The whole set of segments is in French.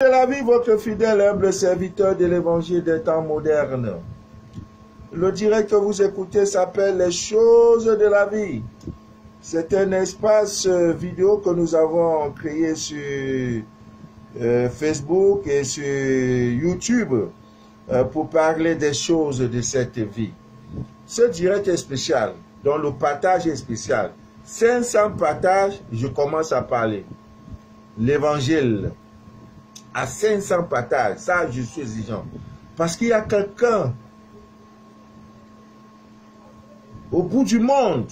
De la vie, votre fidèle humble serviteur de l'évangile des temps modernes. Le direct que vous écoutez s'appelle Les choses de la vie. C'est un espace vidéo que nous avons créé sur Facebook et sur YouTube pour parler des choses de cette vie. Ce direct est spécial, dont le partage est spécial. 500 partages, je commence à parler. L'évangile. À 500 partages, ça je suis exigeant. Parce qu'il y a quelqu'un au bout du monde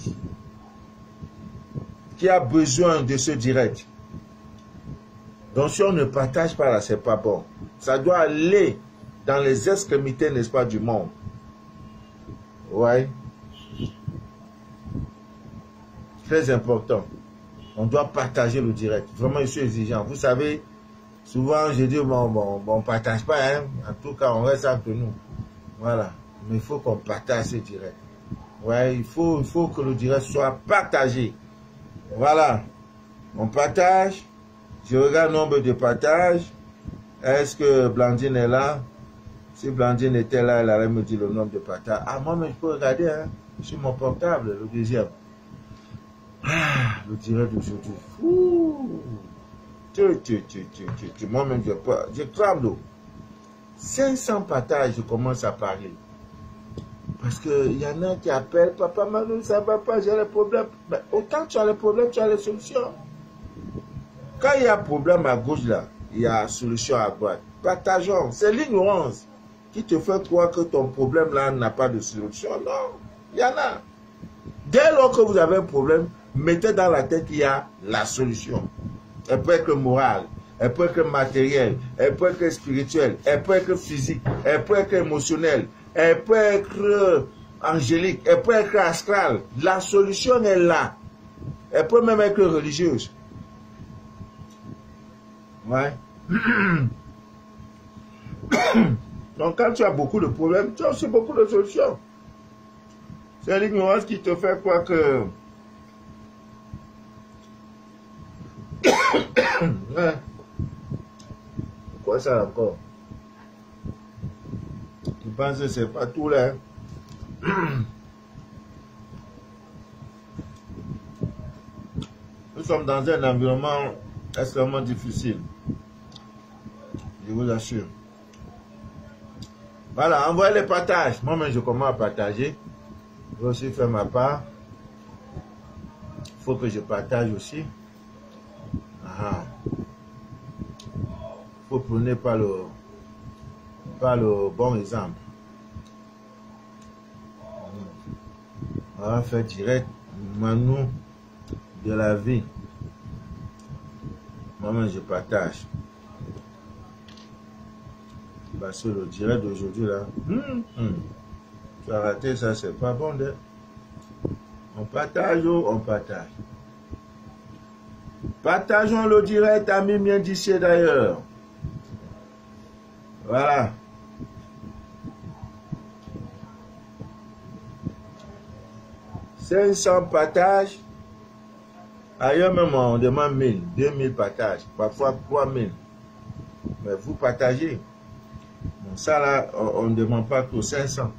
qui a besoin de ce direct. Donc si on ne partage pas là, c'est pas bon. Ça doit aller dans les extrémités, n'est-ce pas, du monde. Ouais. Très important. On doit partager le direct. Vraiment, je suis exigeant. Vous savez, souvent, je dis, bon, on ne partage pas, hein. En tout cas, on reste entre nous. Voilà. Mais il faut qu'on partage ce direct. Ouais, il faut que le direct soit partagé. Voilà. On partage. Je regarde le nombre de partages. Est-ce que Blandine est là? Si Blandine était là, elle allait me dire le nombre de partages. Ah, moi, mais je peux regarder, hein, sur mon portable, le deuxième. Ah, le direct d'aujourd'hui. Moi-même, je tremble. 500 partages, je commence à parler. Parce qu'il y en a qui appellent, papa Manu, ça ne va pas, j'ai les problèmes. Mais autant tu as les problèmes, tu as les solutions. Quand il y a problème à gauche, là, il y a solution à droite. Partageons. C'est l'ignorance qui te fait croire que ton problème là n'a pas de solution. Non, il y en a. Dès lors que vous avez un problème, mettez dans la tête qu'il y a la solution. Elle peut être morale, elle peut être matérielle, elle peut être spirituelle, elle peut être physique, elle peut être émotionnelle, elle peut être angélique, elle peut être astrale. La solution est là. Elle peut même être religieuse. Ouais. Donc quand tu as beaucoup de problèmes, tu as aussi beaucoup de solutions. C'est l'ignorance qui te fait croire que... Ouais. Quoi ça encore? Tu penses que c'est pas tout là? Nous sommes dans un environnement extrêmement difficile. Je vous assure. Voilà, envoyez les partages. Moi-même, je commence à partager. Je vais aussi faire ma part. Il faut que je partage aussi. Ah. Il faut prendre par le bon exemple. On va faire direct Manu de la vie. Moi-même, je partage. Parce que le direct d'aujourd'hui, là, tu as raté ça, c'est pas bon. On partage ou on partage. Partageons le direct, amis bien d'ici d'ailleurs. Voilà. « 500 partages. Ailleurs même, on demande 1000, 2000 partages, parfois 3000. Mais vous partagez. Bon, ça là, on ne demande pas que 500.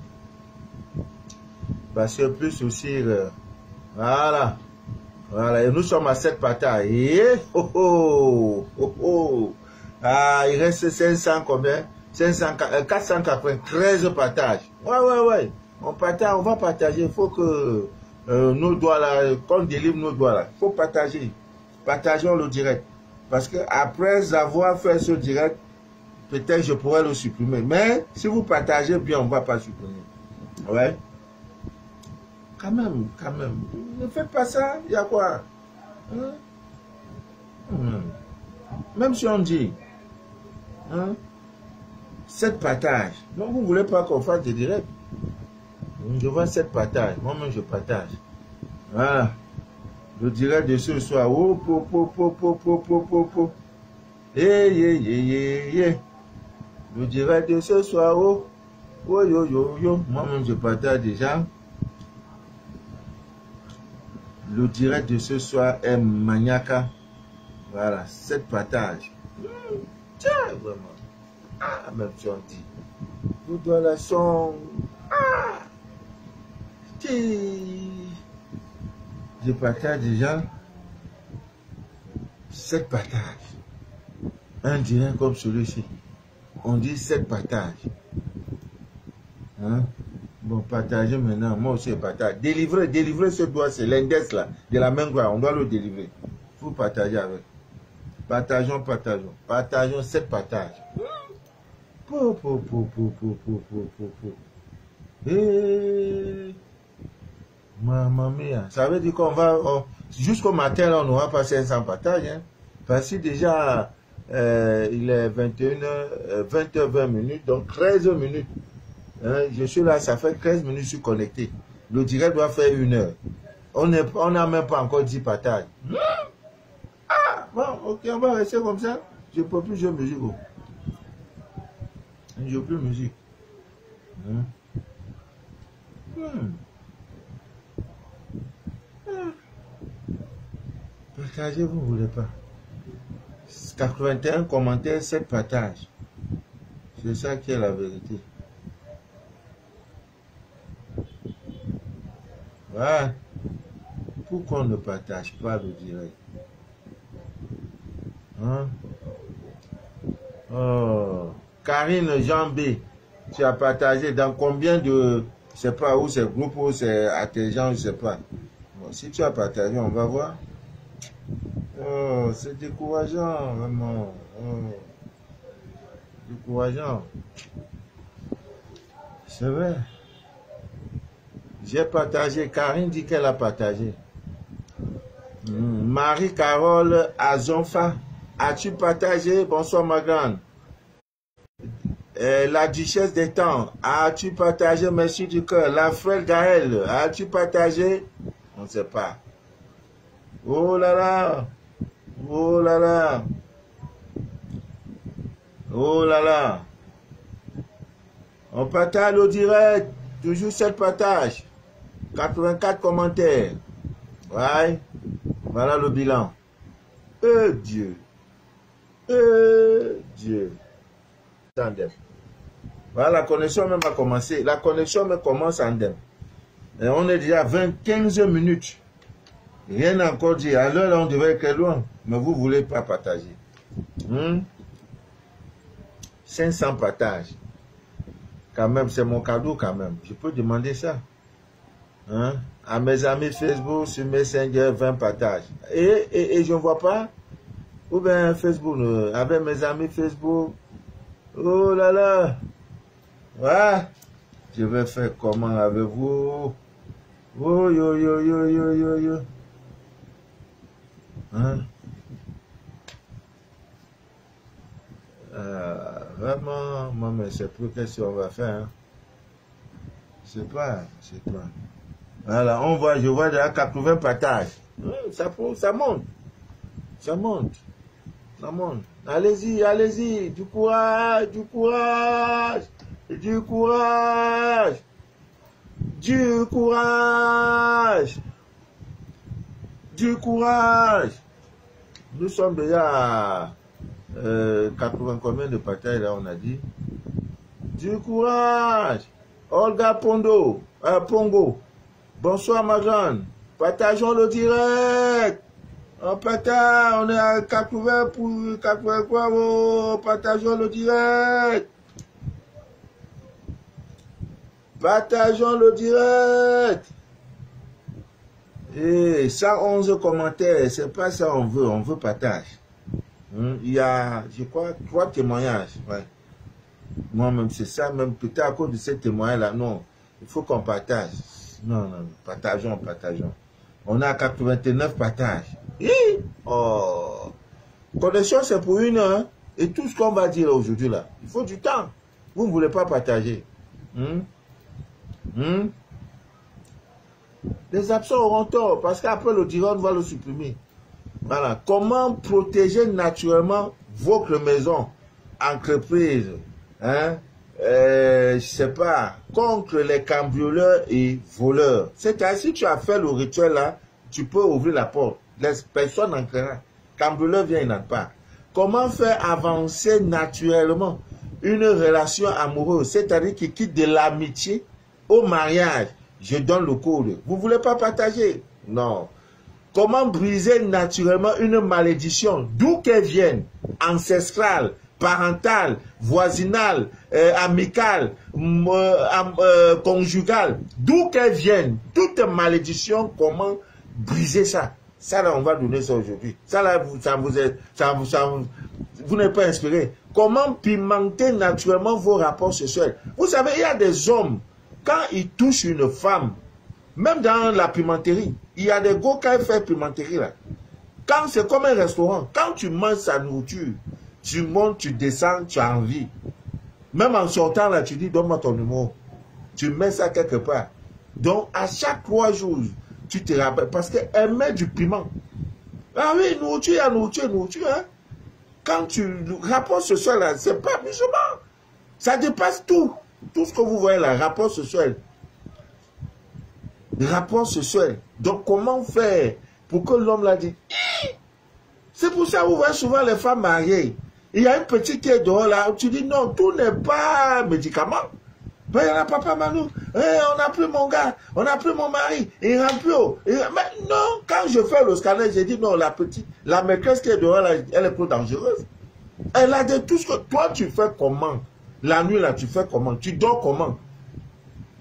Parce que plus aussi, voilà. Voilà, et nous sommes à 7 partages. Ah, il reste 500 combien? 493 partages. Ouais. On partage, on va partager. Il faut que nos doigts là, qu'on délivre nos doigts là. Il faut partager. Partageons le direct. Parce que après avoir fait ce direct, peut-être je pourrais le supprimer. Mais si vous partagez bien, on ne va pas supprimer. Ouais. Quand même. Ne faites pas ça. Il y a quoi? Même si on dit 7 partages. Donc vous ne voulez pas qu'on fasse des directs. Je vois 7 partages. Moi-même, je partage. Voilà. Le direct de ce soir. Le direct de ce soir. Moi-même, je partage déjà. Le direct de ce soir est maniaque. Voilà, 7 partages. Tiens, vraiment. Ah, même si on dit. Vous dans la son. Ah. Je partage déjà 7 partages. Un direct comme celui-ci. On dit 7 partages. Hein? Bon, partager maintenant. Moi aussi, je partage. Délivrer ce doigt, c'est l'index là. De la main droite. On doit le délivrer. Il faut partager avec. Partageons. Partageons 7 partages. Maman mia. Ça veut dire qu'on va, jusqu'au matin, là, on n'aura pas 500 partages. Hein. Parce que déjà, il est 20h20 minutes, donc 13 minutes. Hein, je suis là, ça fait 13 minutes, je suis connecté. Le direct doit faire 1 heure. On n'a même pas encore 10 partages. Ah, bon, ok, on va rester comme ça. Je ne peux plus jouer musique. Je ne joue plus musique. Partagez, vous ne voulez pas. 81 commentaires, 7 partages. C'est ça qui est la vérité. Voilà. Pourquoi on ne partage pas le direct? Hein? Oh. Karine Jean B, tu as partagé dans combien de, je sais pas où c'est groupe, où c'est artisan, je sais pas. Bon, si tu as partagé, on va voir. Oh, c'est décourageant, vraiment. Oh. Décourageant. C'est vrai. J'ai partagé. Karine dit qu'elle a partagé. Marie-Carole Azonfa, as-tu partagé? Bonsoir ma grande. La duchesse des temps, as-tu partagé? Merci du cœur. La frère Gaëlle, as-tu partagé? On ne sait pas. Oh là là. Oh là là. Oh là là. On partage au direct. Toujours 7 partages. 84 commentaires. Ouais. Voilà le bilan. Dieu. Dieu. Tandem. Voilà, la connexion même a commencé. La connexion me commence en dem. Et on est déjà à 15 minutes. Rien n'a encore dit. À l'heure, là, on devait être loin. Mais vous ne voulez pas partager. 500 partages. Quand même, c'est mon cadeau quand même. Je peux demander ça. Hein? À mes amis Facebook, sur Messenger, 20 partages. Et je ne vois pas. Ou bien Facebook, avec mes amis Facebook. Oh là là. Ouais. Je vais faire comment avec vous? Oh yo yo yo yo yo yo. Hein? Vraiment, moi, mais c'est plus qu'est-ce qu'on va faire. Hein? C'est pas. Voilà, on voit, je vois déjà 80 partages. Ça monte. Ça monte. Ça monte. Allez-y, allez-y. Du courage, du courage. Du courage. Du courage. Du courage. Nous sommes déjà à 80 combien de partages là on a dit. Du courage. Olga Pongo. Bonsoir ma grande. Partageons le direct. On partage, on est à 80 pour 80 quoi. Oh, partageons le direct. Partageons le direct. Et 111 commentaires, c'est pas ça on veut partage. Il y a, je crois, 3 témoignages. Ouais. Moi-même, c'est ça, même peut-être à cause de ces témoignages-là, non. Il faut qu'on partage. Non, partageons. On a 89 partages. Oh. Connexion, c'est pour 1 heure. Et tout ce qu'on va dire aujourd'hui, là, il faut du temps. Vous ne voulez pas partager. Les absents auront tort, parce qu'après le direct, on va le supprimer. Voilà. Comment protéger naturellement votre maison, entreprise, hein? Je sais pas, contre les cambrioleurs et voleurs. C'est-à-dire, si tu as fait le rituel là, tu peux ouvrir la porte. Les personnes n'entreront. Cambrioleur vient, il n'entre pas. comment faire avancer naturellement une relation amoureuse, c'est-à-dire qui quitte de l'amitié au mariage. Je donne le code. Vous ne voulez pas partager? Non. Comment briser naturellement une malédiction, d'où qu'elle vienne, ancestrale, parentale, voisinale, amicale, conjugale, d'où qu'elle vienne, toute malédiction, comment briser ça? Ça là, on va donner ça aujourd'hui. Ça là, vous n'êtes pas inspiré. Comment pimenter naturellement vos rapports sexuels? Vous savez, il y a des hommes, quand ils touchent une femme, même dans la pimenterie, il y a des gars qui font pimenterie là. Quand c'est comme un restaurant, quand tu manges sa nourriture, tu montes, tu descends, tu as envie. Même en sortant là, tu dis, donne-moi ton numéro. Tu mets ça quelque part. Donc, à chaque 3 jours, tu te rappelles, parce qu'elle met du piment. Ah oui, nourriture, il y a nourriture, nourriture. Hein? Quand tu rapport sexuel là, c'est pas musulman. Ça dépasse tout. Tout ce que vous voyez là, rapport sexuel. Rapport sexuel. Donc, comment faire pour que l'homme l'a dit? C'est pour ça que vous voyez souvent les femmes mariées. Il y a une petite qui est dehors là, où tu dis non, tout n'est pas médicament. Ben, il y en a papa Manu, on n'a plus mon gars, on n'a plus mon mari, il rentre plus. Mais non, quand je fais le scanner, j'ai dit non, la petite, la maîtresse qui est dehors là, elle est plus dangereuse. Elle a de tout ce que toi tu fais comment? La nuit là, tu fais comment? Tu dors comment?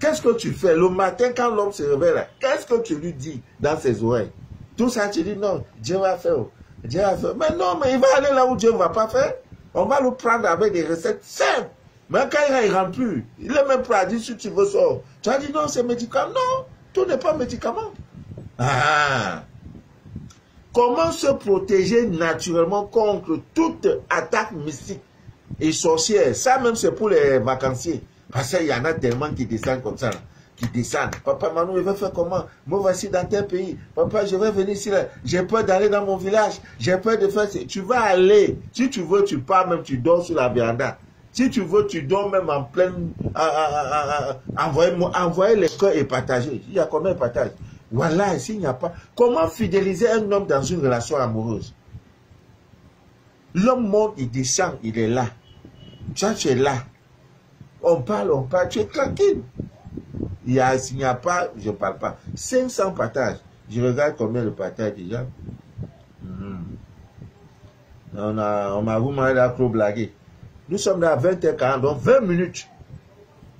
Qu'est-ce que tu fais? Le matin, quand l'homme se réveille là, qu'est-ce que tu lui dis dans ses oreilles? Tout ça, tu dis non, Dieu va faire. Dieu va faire. Mais non, mais il va aller là où Dieu ne va pas faire. On va le prendre avec des recettes simples. Mais quand il ne rentre plus, il est même pas dit si tu veux ça. Tu as dit non, c'est médicament. Non, tout n'est pas médicament. Ah. Comment se protéger naturellement contre toute attaque mystique et sorcière? Ça même c'est pour les vacanciers. Parce qu'il y en a tellement qui descendent comme ça. Qui descendent. Papa Manu, il va faire comment? Moi, voici dans tel pays. Papa, je vais venir ici. J'ai peur d'aller dans mon village. J'ai peur de faire... Tu vas aller. Si tu veux, tu pars même, tu dors sur la véranda. Si tu veux, tu dors même en pleine... Envoyer les cœurs et partager. Il y a combien de partage? Voilà, s'il n'y a pas... Comment fidéliser un homme dans une relation amoureuse? L'homme monte, il descend, il est là. Toi, tu es là. On parle, tu es tranquille. S'il n'y a pas, je ne parle pas. 500 partages. Je regarde combien de partages déjà. On m'a vous à trop blaguer. Nous sommes là à 20h40, donc 20 minutes.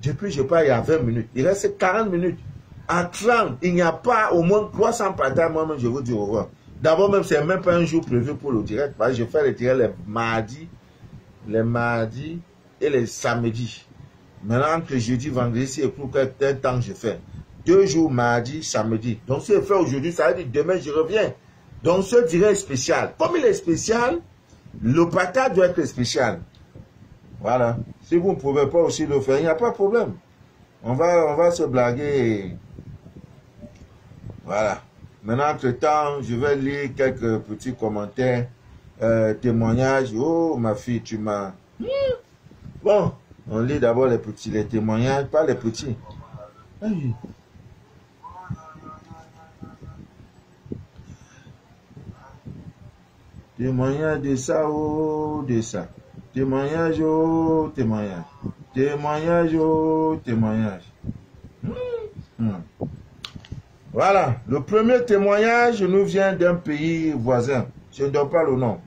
Depuis je parle, il y a 20 minutes. Il reste 40 minutes. À 30, il n'y a pas au moins 300 partages. Moi-même, je vous dis au revoir. D'abord, même, c'est même pas un jour prévu pour le direct. Parce que je fais le direct les mardis et les samedis. Maintenant, entre jeudi, vendredi, c'est pour quel temps je fais. 2 jours, mardi, samedi. Donc, si je fais aujourd'hui, ça veut dire demain, je reviens. Donc, ce direct spécial. Comme il est spécial, le partage doit être spécial. Voilà. Si vous ne pouvez pas aussi le faire, il n'y a pas de problème. On va se blaguer. Voilà. Maintenant, entre-temps, je vais lire quelques petits commentaires, témoignages. Oh, ma fille, tu m'as... Bon. On lit d'abord les témoignages, pas les petits. Hey. Témoignage de ça, oh, de ça. Témoignage, oh, témoignage. Témoignage, oh, témoignage. Voilà. Le premier témoignage nous vient d'un pays voisin. Je ne donne pas le nom.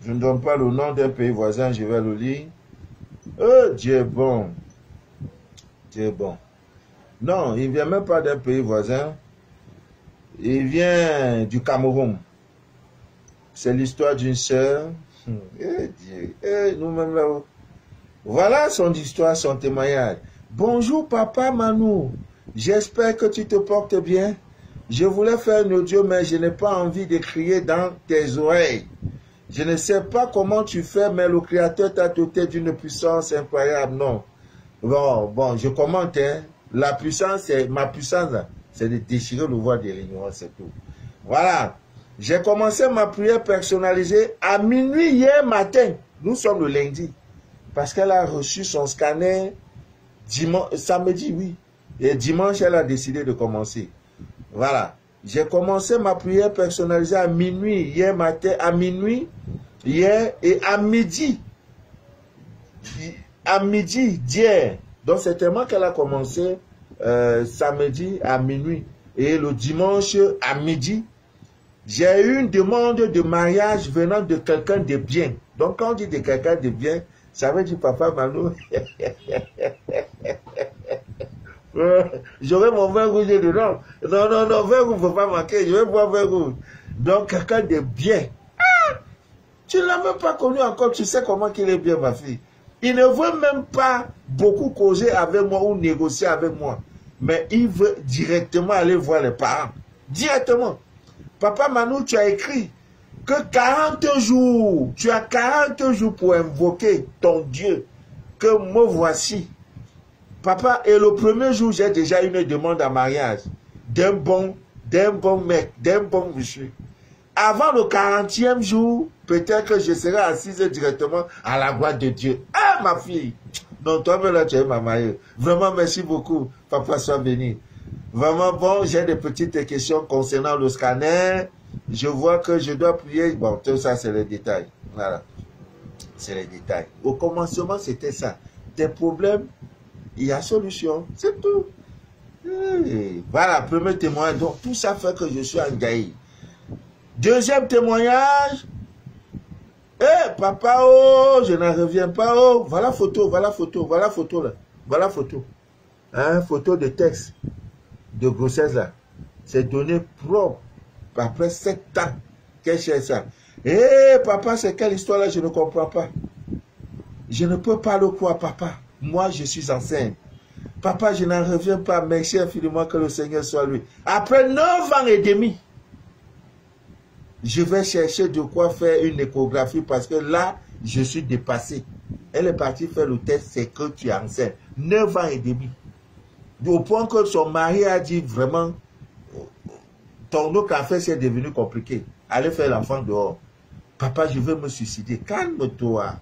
Je ne donne pas le nom d'un pays voisin, je vais le lire. Oh, Dieu est bon. Dieu est bon. Non, il ne vient même pas d'un pays voisin. Il vient du Cameroun. C'est l'histoire d'une sœur. Nous-mêmes là. Voilà son histoire, son témoignage. Bonjour papa Manu. J'espère que tu te portes bien. Je voulais faire un audio, mais je n'ai pas envie de crier dans tes oreilles. Je ne sais pas comment tu fais, mais le Créateur t'a doté d'une puissance incroyable. Non. Bon, je commente. Hein. La puissance, ma puissance, c'est de déchirer le voile de l'ignorance, c'est tout. Voilà. J'ai commencé ma prière personnalisée à minuit hier matin. Nous sommes le lundi. Parce qu'elle a reçu son scanner samedi, oui. Et dimanche, elle a décidé de commencer. Voilà. J'ai commencé ma prière personnalisée à minuit hier matin, à minuit. hier et à midi, d'hier. Donc certainement qu'elle a commencé samedi à minuit et le dimanche à midi. J'ai eu une demande de mariage venant de quelqu'un de bien. Donc quand on dit de quelqu'un de bien, ça veut dire papa Mano. J'aurai mon vin rouge dedans. Non, vin rouge, il ne faut pas manquer. Je vais boire vin rouge. Donc quelqu'un de bien. Ah, tu ne l'as même pas connu encore, tu sais comment il est bien, ma fille. Il ne veut même pas beaucoup causer avec moi ou négocier avec moi. Mais il veut directement aller voir les parents. Directement. Papa Manu, tu as écrit que 40 jours, tu as 40 jours pour invoquer ton Dieu, que me voici. Papa, et le premier jour, j'ai déjà une demande en mariage d'un bon mec, d'un bon monsieur. Avant le 40e jour, peut-être que je serai assise directement à la gloire de Dieu. Ah, ma fille! Non, toi-même là, tu es ma mariée. Vraiment, merci beaucoup. Papa, sois béni. Vraiment, bon, j'ai des petites questions concernant le scanner. Je vois que je dois prier. Bon, tout ça, c'est les détails. Voilà. C'est les détails. Au commencement, c'était ça. Des problèmes, il y a solution. C'est tout. Et voilà, premier témoignage. Donc, tout ça fait que je suis engagé. Deuxième témoignage. Papa, oh, je n'en reviens pas. Oh, voilà photo, voilà photo, voilà photo là. Voilà photo. Hein, photo de texte de grossesse là. C'est donné propre. Après 7 ans qu'elle cherche ça. Papa, c'est quelle histoire là? Je ne comprends pas. Je ne peux pas le croire, papa. Moi, je suis enceinte. Papa, je n'en reviens pas. Merci infiniment que le Seigneur soit lui. Après 9 ans et demi, je vais chercher de quoi faire une échographie parce que là, je suis dépassé. Elle est partie faire le test, c'est que tu es enceinte. 9 ans et demi. Au point que son mari a dit vraiment, ton autre affaire c'est devenu compliqué. Allez faire l'enfant dehors. Papa, je veux me suicider. Calme-toi.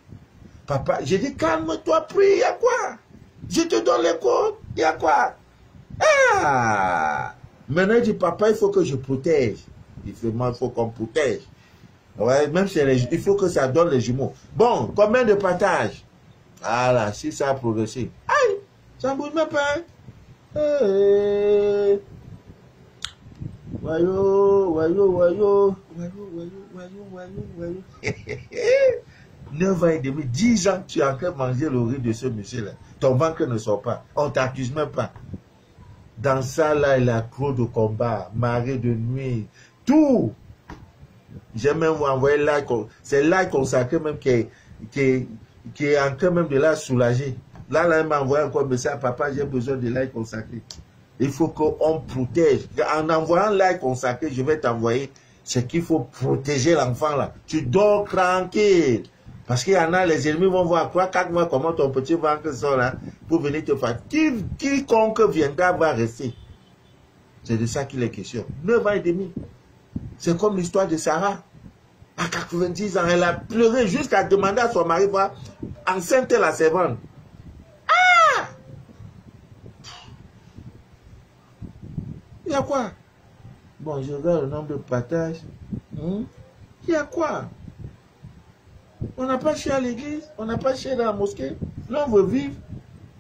Papa, j'ai dit calme-toi, prie, il y a quoi? Je te donne les codes, il y a quoi? Ah! Maintenant, il dit, papa, il faut que je protège. Il faut qu'on protège. Ouais, même si il faut que ça donne les jumeaux. Bon, combien de partages? Voilà, si ça a progressé. Aïe, ça ne bouge même pas. Voyou. 9 ans et demi, 10 ans, tu as encore mangé le riz de ce monsieur-là. Ton ventre ne sort pas. On ne t'accuse même pas. Dans ça, là, il a trop de combats, marée de nuit, tout. J'ai même envoyé là, c'est là consacré même qui est encore même de là soulagé. Là, il m'a envoyé encore un message, papa, j'ai besoin de l'ail consacré. Il faut qu'on protège. En envoyant l'ail consacré, je vais t'envoyer, c'est qu'il faut protéger l'enfant là. Tu dors tranquille. Parce qu'il y en a, les ennemis vont voir 3-4 mois comment ton petit ventre sort là pour venir te faire. Quiconque viendra va rester. C'est de ça qu'il est question. 9 ans et demi. C'est comme l'histoire de Sarah. À 90 ans, elle a pleuré jusqu'à demander à son mari voir enceinte la servante. Ah! Il y a quoi? Bon, je regarde le nombre de partages. Il y a quoi? On n'a pas chié à l'église, on n'a pas chié dans la mosquée. Là, on veut vivre.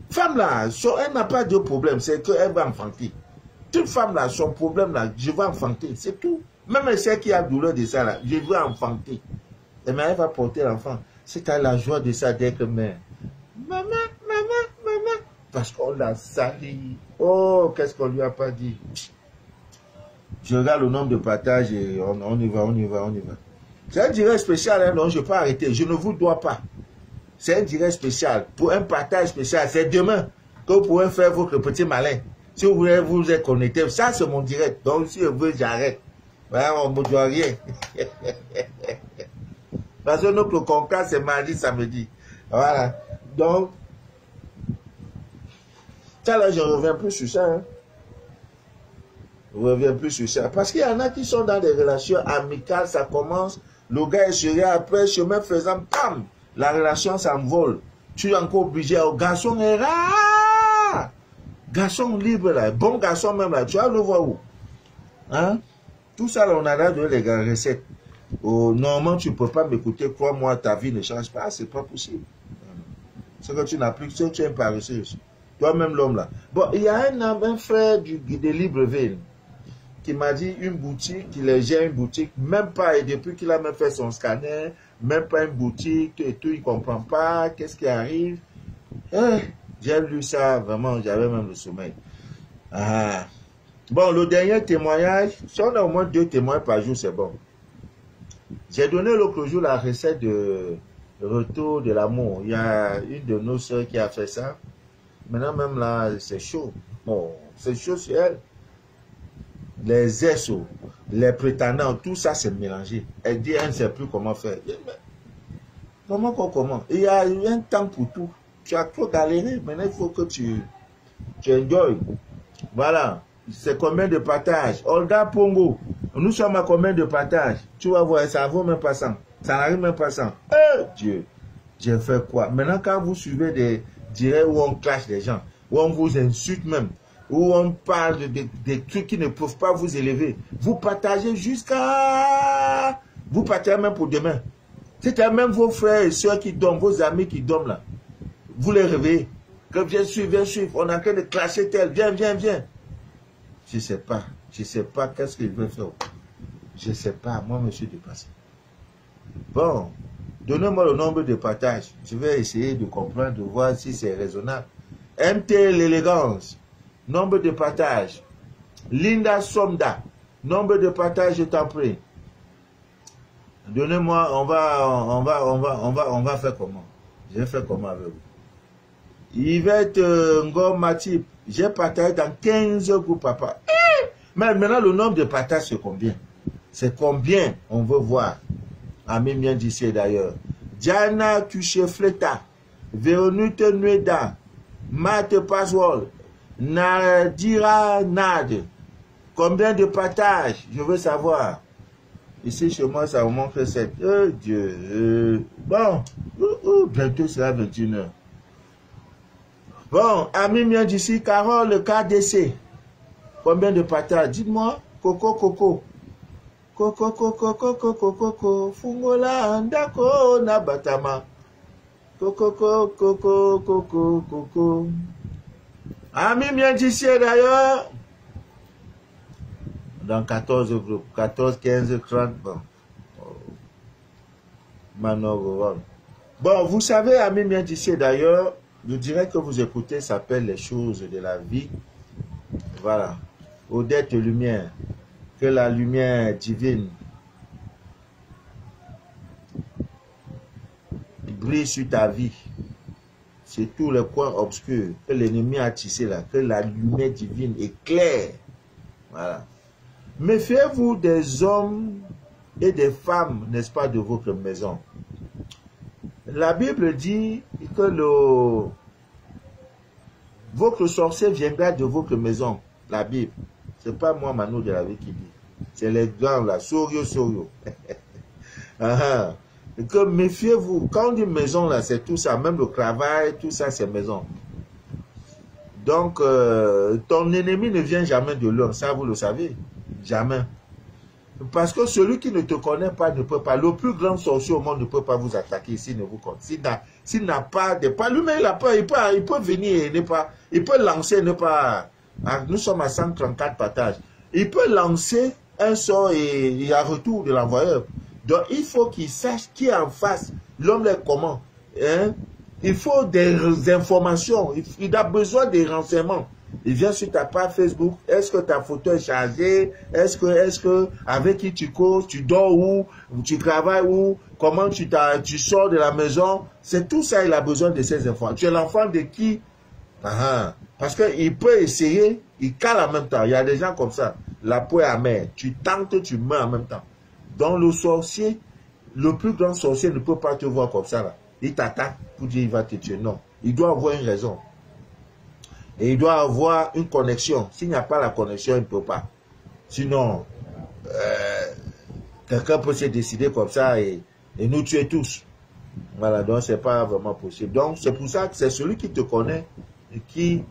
Femme là, elle n'a pas de problème, c'est qu'elle va enfanter. Toute femme là, son problème là, je vais enfanter, c'est tout. Même celle qui a douleur de ça là, je veux enfanter. Et mais elle va porter l'enfant. C'est à la joie de ça d'être mère. Maman. Parce qu'on l'a sali. Oh, qu'est-ce qu'on lui a pas dit? Je regarde le nombre de partages et on y va. C'est un direct spécial, hein, non, je ne peux pas arrêter. Je ne vous dois pas. C'est un direct spécial. Pour un partage spécial, c'est demain que vous pourrez faire votre petit malin. Si vous voulez vous être connecté, ça c'est mon direct. Donc si je veux, j'arrête. Voilà, on ne me doit rien. Parce que notre concat, c'est mardi, samedi. Voilà. Donc, ça là, je ne reviens plus sur ça. Hein. Je ne reviens plus sur ça. Parce qu'il y en a qui sont dans des relations amicales, ça commence. Le gars est sérieux, après, chemin faisant, bam, la relation s'envole. Tu es encore obligé. Le garçon est rare. Garçon libre là, bon garçon même là, tu vas le voir où? Hein? Tout ça là, on a là de les recettes. Oh, normalement, tu ne peux pas m'écouter, crois-moi, ta vie ne change pas, c'est pas possible. C'est que tu n'appliques, c'est que tu es paresseuse. Toi-même, l'homme là. Bon, il y a un frère de Libreville qui m'a dit une boutique, qu'il gère une boutique, même pas, et depuis qu'il a même fait son scanner, même pas une boutique et tout, il ne comprend pas, qu'est-ce qui arrive. J'ai lu ça, vraiment, j'avais même le sommeil. Ah. Bon, le dernier témoignage, si on a au moins 2 témoignages par jour, c'est bon. J'ai donné l'autre jour la recette de retour de l'amour. Il y a une de nos soeurs qui a fait ça. Maintenant, même là, c'est chaud. Bon, c'est chaud sur elle. Les essos, les prétendants, tout ça, c'est mélangé. Elle dit, elle ne sait plus comment faire. Comment? Il y a un temps pour tout. Tu as trop galéré. Maintenant, il faut que tu enjoy. Voilà. C'est combien de partages? Olga Pongo. Nous sommes à combien de partages? Tu vas voir, ça vaut même pas 100. Ça n'arrive même pas 100. Dieu. J'ai fait quoi? Maintenant, quand vous suivez des directs où on clash les gens, où on vous insulte même, où on parle des trucs qui ne peuvent pas vous élever, vous partagez jusqu'à... Vous partagez même pour demain. C'était même vos frères et soeurs qui dorment, vos amis qui dorment là. Vous les réveillez. Que viens suivre. On est en train de clasher tel. Viens. Je sais pas qu'est-ce qu'il veut faire. Je sais pas, moi je me suis dépassé. Bon, donnez-moi le nombre de partages. Je vais essayer de comprendre, de voir si c'est raisonnable. MT l'élégance, nombre de partages. Linda Somda, nombre de partages, je t'en prie. Donnez-moi, on va faire comment? Je vais faire comment avec vous? Yvette Ngom-Matip, j'ai partagé dans 15 groupes, papa. Mais maintenant, le nombre de partages, c'est combien? C'est combien on veut voir? Ami bien d'ici d'ailleurs. Diana Tuchefleta, Véronique Nueda, Matt Paswell, Nadira Nad. Combien de partages? Je veux savoir. Ici, chez moi, ça vous montre 7. Oh Dieu. Bon, bientôt sera 21h. Bon, ami bien d'ici, Carole KDC. Combien de partages? Dites-moi. Coco. Fungola andako nabatama. Coco. Ami bien d'ici d'ailleurs. Dans 14 groupes. 14, 15, 30. Bon. Bon, vous savez, ami bien d'ici d'ailleurs, je dirais que vous écoutez, ça s'appelle Les choses de la vie. Voilà. Odette Lumière. Que la lumière divine brille sur ta vie. C'est tous les coins obscurs que l'ennemi a tissé là. Que la lumière divine éclaire. Voilà. Méfiez-vous des hommes et des femmes, n'est-ce pas, de votre maison. La Bible dit que votre sorcier viendra de votre maison. La Bible. C'est pas moi, Mano de la vie qui dit. C'est les grands là. Sorio. Que méfiez-vous. Quand on dit maison là, c'est tout ça. Même le travail, tout ça, c'est maison. Donc, ton ennemi ne vient jamais de l'homme. Ça, vous le savez. Jamais. Parce que celui qui ne te connaît pas ne peut pas. Le plus grand sorcier au monde ne peut pas vous attaquer s'il ne vous connaît. S'il n'a pas de pas. Lui-même, il a pas. Il peut venir et ne pas. Il peut lancer, ne pas. Nous sommes à 134 partages. Il peut lancer un sort et il y a retour de l'envoyeur. Donc, il faut qu'il sache qui est en face. L'homme est comment. Hein? Il faut des informations. Il a besoin des renseignements. Il vient sur ta page Facebook. Est-ce que ta photo est chargée? Est-ce que avec qui tu causes? Tu dors où? Tu travailles où? Comment tu sors de la maison? C'est tout ça, il a besoin de ces informations. Tu es l'enfant de qui? Parce qu'il peut essayer, il cale en même temps. Il y a des gens comme ça. La peau est amère. Tu tentes, tu meurs en même temps. Donc le sorcier, le plus grand sorcier ne peut pas te voir comme ça là. Il t'attaque pour dire il va te tuer. Non. Il doit avoir une raison. Et il doit avoir une connexion. S'il n'y a pas la connexion, il ne peut pas. Sinon, quelqu'un peut se décider comme ça et nous tuer tous. Voilà, donc c'est pas vraiment possible. Donc c'est pour ça que c'est celui qui te connaît qui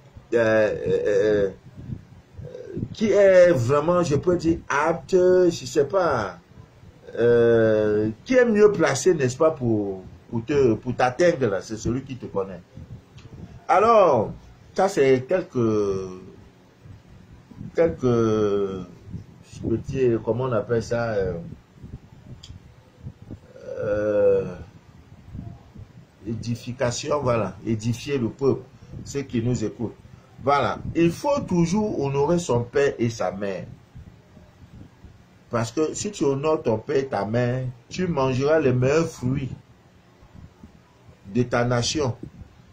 est vraiment, je peux dire, apte, je sais pas, qui est mieux placé, n'est-ce pas, pour t'atteindre, là, c'est celui qui te connaît. Alors, ça c'est quelques petits, comment on appelle ça, édification, voilà, édifier le peuple, ceux qui nous écoutent. Voilà, il faut toujours honorer son père et sa mère. Parce que si tu honores ton père et ta mère, tu mangeras les meilleurs fruits de ta nation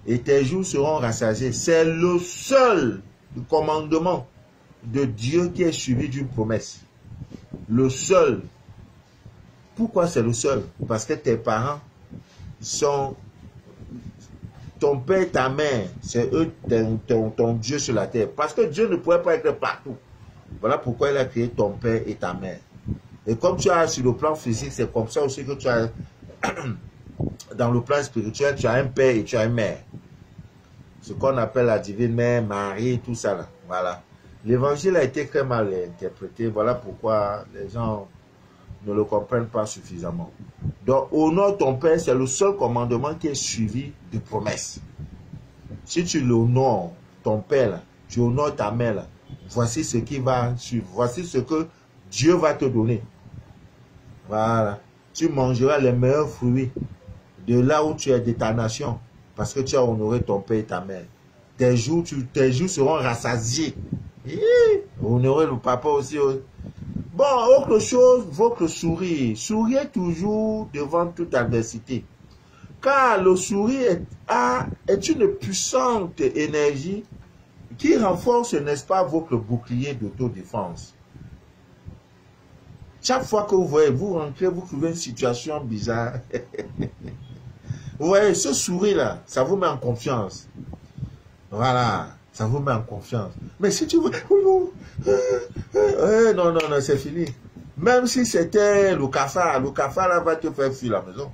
et tes jours seront rassasiés. C'est le seul commandement de Dieu qui est suivi d'une promesse. Le seul. Pourquoi c'est le seul? Parce que tes parents sont... Ton père et ta mère, c'est eux ton Dieu sur la terre. Parce que Dieu ne pourrait pas être partout. Voilà pourquoi il a créé ton père et ta mère. Et comme tu as sur le plan physique, c'est comme ça aussi que tu as... Dans le plan spirituel, tu as un père et tu as une mère. Ce qu'on appelle la divine mère, Marie, tout ça là. Voilà. L'évangile a été très mal interprété. Voilà pourquoi les gens ne le comprennent pas suffisamment. Donc, honore ton père, c'est le seul commandement qui est suivi de promesse. Si tu l'honores, ton père, là, tu honores ta mère, là, voici ce qui va suivre. Voici ce que Dieu va te donner. Voilà. Tu mangeras les meilleurs fruits de là où tu es, de ta nation, parce que tu as honoré ton père et ta mère. Tes jours seront rassasiés. Honorer le papa aussi. Bon, autre chose, votre sourire. Souriez toujours devant toute adversité. Car le sourire est une puissante énergie qui renforce, n'est-ce pas, votre bouclier d'autodéfense. Chaque fois que vous voyez, vous rentrez, vous trouvez une situation bizarre. Vous voyez, ce sourire-là, ça vous met en confiance. Voilà, ça vous met en confiance. Mais si tu veux... non, c'est fini. Même si c'était le cafard là va te faire fuir la maison.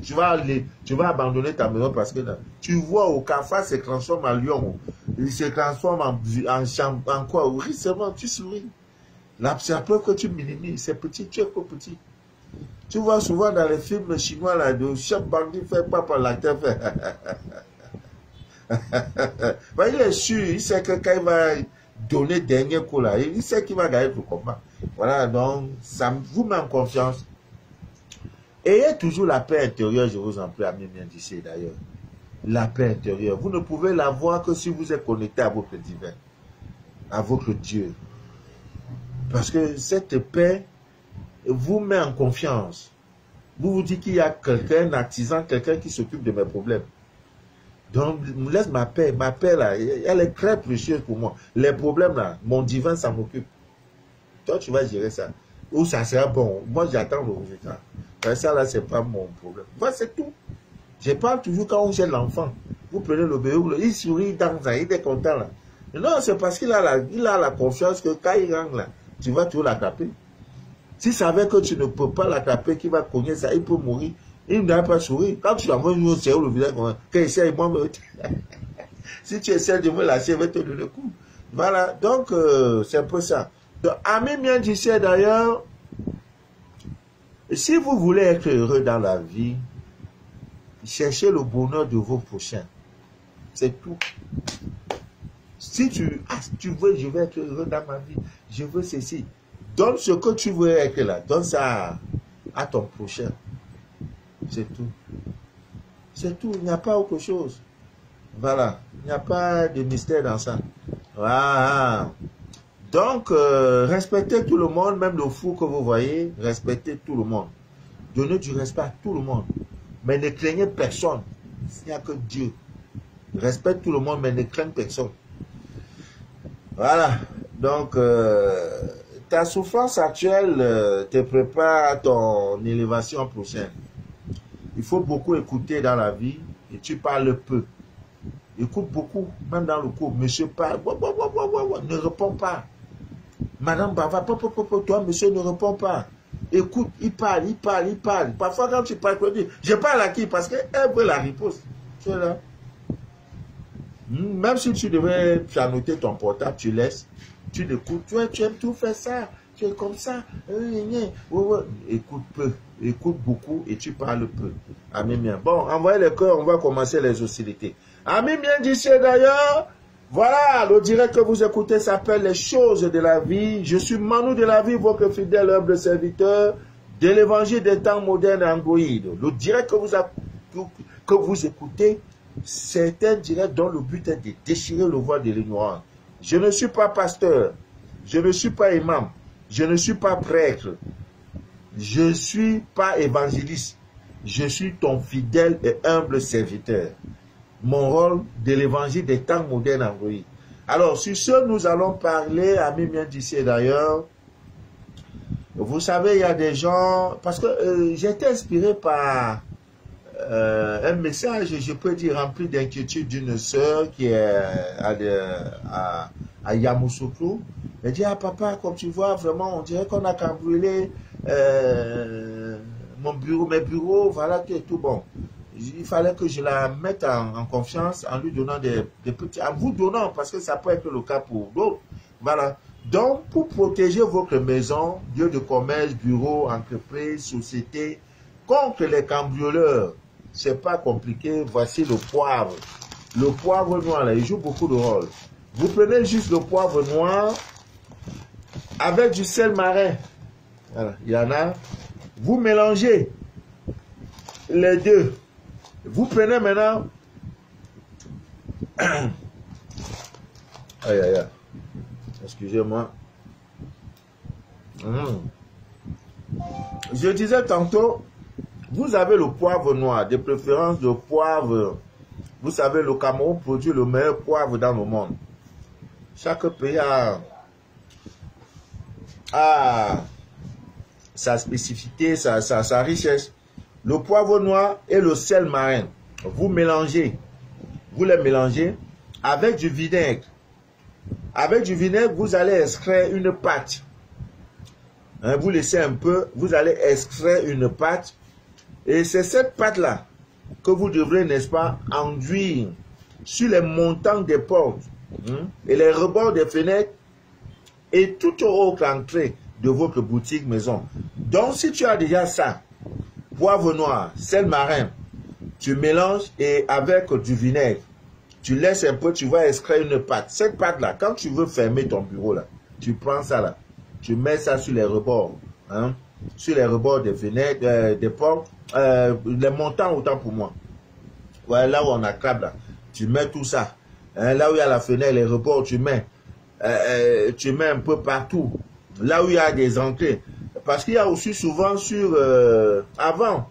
Tu vas abandonner ta maison parce que là, tu vois au cafard se transforme en lion. Il se transforme en quoi? Oui, c'est bon, tu souris. Là, c'est la preuve que tu minimises. C'est petit, tu es trop petit. Tu vois souvent dans les films chinois, là, de chaque bandit fait pas par l'acteur fait. Il est sûr, il sait que quand il va donner dernier coup là, il sait qu'il va gagner le combat. Voilà, donc ça vous met en confiance. Ayez toujours la paix intérieure, je vous en prie, amis bien d'ici d'ailleurs. La paix intérieure. Vous ne pouvez l'avoir que si vous êtes connecté à votre divin, à votre Dieu. Parce que cette paix vous met en confiance. Vous vous dites qu'il y a quelqu'un, un artisan, quelqu'un qui s'occupe de mes problèmes. Donc, laisse ma paix là, elle est très précieuse pour moi. Les problèmes là, mon divin, ça m'occupe. Toi, tu vas gérer ça. Ou ça sera bon. Moi, j'attends le résultat. Mais ça là, c'est pas mon problème. Voilà, c'est tout. Je parle toujours quand on gère l'enfant. Vous prenez le bébé, il sourit, il danse, il est content là. Non, c'est parce qu'il a la confiance que quand il rentre là, tu vas toujours l'attraper. S'il savait que tu ne peux pas l'attraper, qu'il va cogner ça, il peut mourir. Il n'a pas souri. Quand tu envoies une autre, le visage, quand il essaie, moi, si tu essaies de me lâcher, il va te donner le coup. Voilà, donc c'est un peu ça. Donc, Ami bien d'ici d'ailleurs, si vous voulez être heureux dans la vie, cherchez le bonheur de vos prochains. C'est tout. Si tu veux, je vais être heureux dans ma vie, je veux ceci. Donne ce que tu veux être là, donne ça à ton prochain. C'est tout. C'est tout, il n'y a pas autre chose. Voilà, il n'y a pas de mystère dans ça. Voilà. Donc, respectez tout le monde, même le fou que vous voyez, respectez tout le monde. Donnez du respect à tout le monde. Mais ne craignez personne. Il n'y a que Dieu. Respecte tout le monde, mais ne craignez personne. Voilà. Donc, ta souffrance actuelle te prépare à ton élévation prochaine. Il faut beaucoup écouter dans la vie et tu parles peu. Écoute beaucoup, même dans le cours. Monsieur parle, ne réponds pas. Madame Bava, toi, monsieur, ne réponds pas. Écoute, il parle. Parfois, quand tu parles, tu dis, je parle à qui? Parce qu'elle veut la réponse. Tu es là. Même si tu devais pianoter ton portable, tu laisses, tu l'écoutes, tu aimes tout faire ça. tu es comme ça. Écoute peu, écoute beaucoup et tu parles peu. Amis miens. Bon, envoyez les cœurs, on va commencer les hostilités. Amis miens d'ici d'ailleurs, voilà, le direct que vous écoutez s'appelle Les choses de la vie. Je suis Manu de la vie, votre fidèle humble serviteur de l'évangile des temps modernes Android. Le direct que vous écoutez, c'est un direct dont le but est de déchirer le voile de l'ignorance. Je ne suis pas pasteur, je ne suis pas imam, je ne suis pas prêtre, je ne suis pas évangéliste, je suis ton fidèle et humble serviteur. Mon rôle de l'évangile des temps modernes Android. Alors, sur ce, nous allons parler, amis miens d'ici et d'ailleurs. Vous savez, il y a des gens, parce que j'ai été inspiré par un message, je peux dire, rempli d'inquiétude d'une sœur qui est à Yamoussoukro. Elle dit, ah papa, comme tu vois, vraiment, on dirait qu'on a cambriolé mes bureaux, voilà, tout bon. Il fallait que je la mette en confiance en lui donnant des petits, en vous donnant, parce que ça peut être le cas pour d'autres. Voilà. Donc, pour protéger votre maison, lieu de commerce, bureau, entreprise, société, contre les cambrioleurs, c'est pas compliqué. Voici le poivre. Le poivre noir, là, il joue beaucoup de rôle. Vous prenez juste le poivre noir avec du sel marin. Voilà, il y en a. Vous mélangez les deux. Vous prenez maintenant. Aïe, aïe, aïe. Excusez-moi. Je disais tantôt, vous avez le poivre noir, de préférence le poivre. Vous savez, le Cameroun produit le meilleur poivre dans le monde. Chaque pays a sa spécificité, sa richesse. Le poivre noir et le sel marin, vous mélangez. Vous les mélangez avec du vinaigre. Avec du vinaigre, vous allez extraire une pâte. Hein, vous laissez un peu, vous allez extraire une pâte. Et c'est cette pâte-là que vous devrez, n'est-ce pas, enduire sur les montants des portes et les rebords des fenêtres et toute autre entrée de votre boutique maison. Donc, si tu as déjà ça, poivre noir, sel marin, tu mélanges et avec du vinaigre, tu laisses un peu, tu vas extraire une pâte. Cette pâte-là, quand tu veux fermer ton bureau, là, tu prends ça là, tu mets ça sur les rebords, hein, sur les rebords des fenêtres, des portes, les montants autant pour moi. Ouais, là où on a crabe là, tu mets tout ça. Hein, là où il y a la fenêtre, les rebords, tu mets un peu partout. Là où il y a des entrées. Parce qu'il y a aussi souvent sur... avant,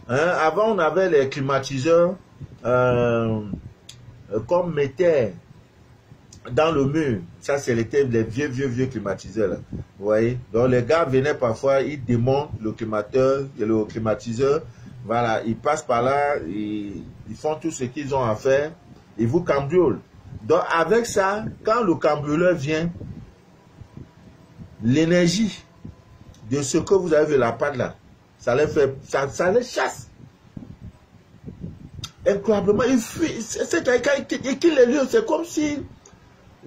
on avait les climatiseurs qu'on mettait dans le mur. Ça, c'est les vieux climatiseurs. Là. Vous voyez? Donc, les gars venaient parfois, ils démontent le climatiseur. Voilà, ils passent par là, ils font tout ce qu'ils ont à faire. Ils vous cambriolent. Donc, avec ça, quand le cambrioleur vient, l'énergie de ce que vous avez vu la pâte là, ça les fait, ça les chasse. Incroyablement, il fuit. C'est quelqu'un qui les lieux, c'est comme si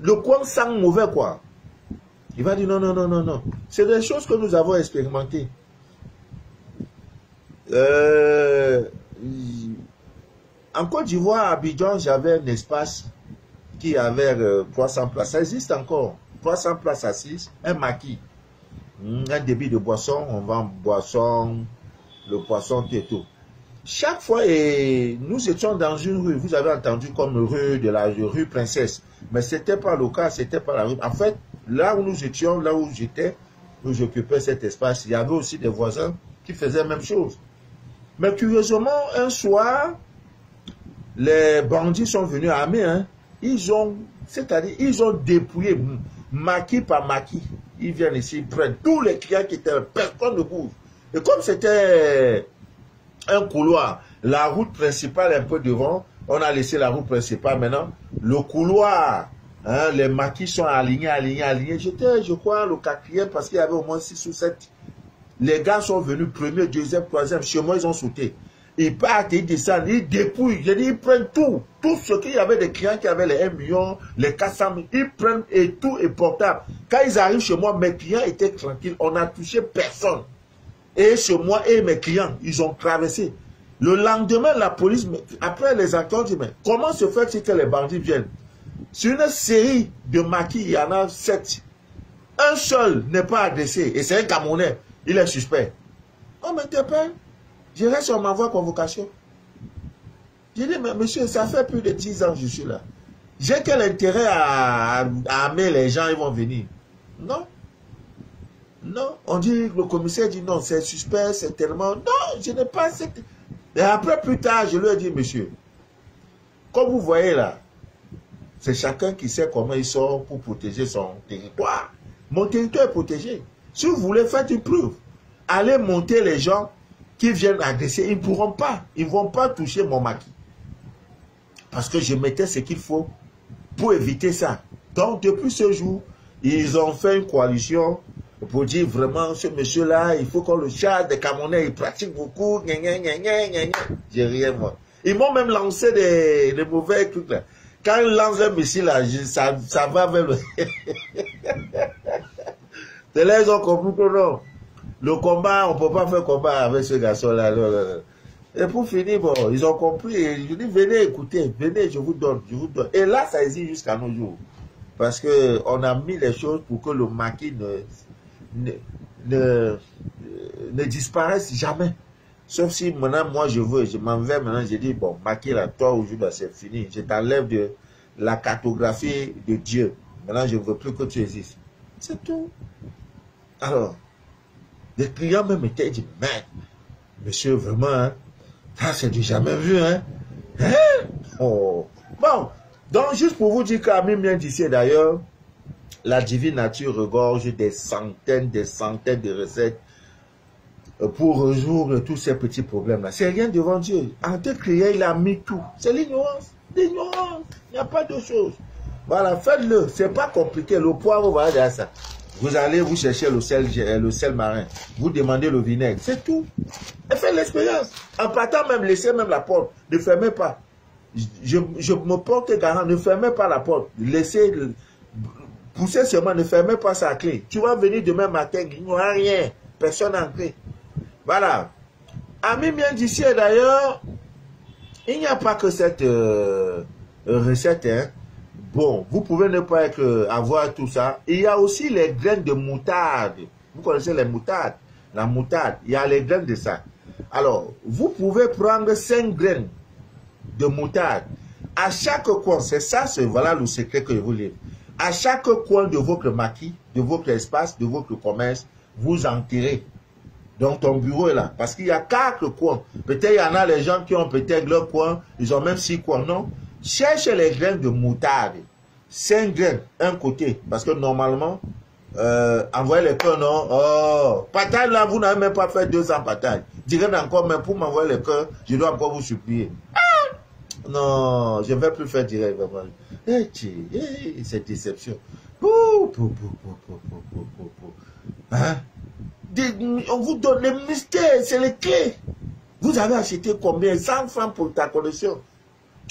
le coin sent mauvais quoi. Il va dire non, non, non, non, non. C'est des choses que nous avons expérimentées. En Côte d'Ivoire, à Abidjan, j'avais un espace qui avait 300 places. Ça existe encore. 300 places assises, un maquis. Un débit de boisson, on vend boisson, le poisson, tout et tout. Chaque fois, et nous étions dans une rue, vous avez entendu comme rue de la rue Princesse, mais ce n'était pas le cas, c'était pas la rue. En fait, là où nous étions, là où j'étais, où j'occupais cet espace, il y avait aussi des voisins qui faisaient la même chose. Mais curieusement, un soir, les bandits sont venus armés, hein. C'est-à-dire, ils ont dépouillé, maquis par maquis. Ils viennent ici, ils prennent tous les clients qui étaient, personne ne bouge. Et comme c'était un couloir, la route principale un peu devant, on a laissé la route principale maintenant. Le couloir, hein, les maquis sont alignés. J'étais, je crois, le quatrième parce qu'il y avait au moins 6 ou 7. Les gars sont venus premier, deuxième, troisième. Chez moi, ils ont sauté. Ils partent, ils descendent, ils dépouillent. Je dis, ils prennent tout. Tout ce qu'il y avait des clients qui avaient les 1 million, les 400 000, ils prennent et tout est portable. Quand ils arrivent chez moi, mes clients étaient tranquilles. On n'a touché personne. Et chez moi et mes clients, ils ont traversé. Le lendemain, la police, après les acteurs, dit, mais comment se fait-il que les bandits viennent? Sur une série de maquis, il y en a 7. Un seul n'est pas adressé. Et c'est un Camerounais. Il est suspect. On m'interpelle. Je reste sur ma voie convocation. Je dis, mais monsieur, ça fait plus de 10 ans que je suis là. J'ai quel intérêt à amener les gens, ils vont venir? Non. Non. On dit, le commissaire dit non, c'est suspect, c'est tellement... Non, je n'ai pas cette... Et après, plus tard, je lui ai dit, monsieur, comme vous voyez là, c'est chacun qui sait comment il sort pour protéger son territoire. Mon territoire est protégé. Si vous voulez faire une preuve, allez monter les gens qui viennent agresser. Ils ne pourront pas. Ils ne vont pas toucher mon maquis. Parce que je mettais ce qu'il faut pour éviter ça. Donc, depuis ce jour, ils ont fait une coalition pour dire vraiment, ce monsieur-là, il faut qu'on le charge des Camerounais. Il pratique beaucoup. J'ai rien, moi. Ils m'ont même lancé des mauvais trucs là. Quand ils lancent un missile là, ça va vers le... C'est là, ils ont compris que non. Le combat, on ne peut pas faire combat avec ce garçon-là. Et pour finir, bon, ils ont compris. Et je dis, venez écouter, venez, je vous donne, je vous donne. Et là, ça existe jusqu'à nos jours. Parce qu'on a mis les choses pour que le maquis ne disparaisse jamais. Sauf si maintenant, moi, je veux, je m'en vais maintenant, je dis, bon, maquis là, toi, aujourd'hui, c'est fini. Je t'enlève de la cartographie de Dieu. Maintenant, je ne veux plus que tu existes. C'est tout. Alors, les clients même étaient dit, mais, monsieur, vraiment, hein, ça c'est du jamais vu, hein. Hein? Oh. Bon, donc juste pour vous dire qu'à Mimien d'ici d'ailleurs, la divine nature regorge des centaines de recettes pour résoudre tous ces petits problèmes-là. C'est rien devant Dieu. En te criant, il a mis tout. C'est l'ignorance. L'ignorance. Il n'y a pas de chose. Voilà, faites-le. C'est pas compliqué. Le poivre, voilà derrière ça. Vous allez vous chercher le sel marin. Vous demandez le vinaigre. C'est tout. Et faites l'expérience. En partant même, laissez même la porte. Ne fermez pas. Je me porte garant. Ne fermez pas la porte. Laissez... Poussez seulement. Ne fermez pas sa clé. Tu vas venir demain matin. Il n'y aura rien. Personne en clé. Voilà. Ami bien d'ici d'ailleurs, il n'y a pas que cette recette. Hein. Bon, vous pouvez ne pas avoir tout ça. Il y a aussi les graines de moutarde. Vous connaissez les moutardes? La moutarde, il y a les graines de ça. Alors, vous pouvez prendre 5 graines de moutarde. À chaque coin, c'est ça, voilà le secret que je vous livre. À chaque coin de votre maquis, de votre espace, de votre commerce, vous enterrez. Donc ton bureau est là. Parce qu'il y a 4 coins. Peut-être il y en a les gens qui ont peut-être leur coin. Ils ont même 6 coins. Non. Cherchez les graines de moutarde. 5 graines, un côté. Parce que normalement, envoyer les cœurs, non. Oh, patate là, vous n'avez même pas fait 200 patates. Direz encore, mais pour m'envoyer les cœurs, je dois encore vous supplier. Ah! Non, je ne vais plus faire direct. Vraiment. Cette déception. Hein? On vous donne les mystères, c'est les clés. Vous avez acheté combien? 100 francs pour ta connexion.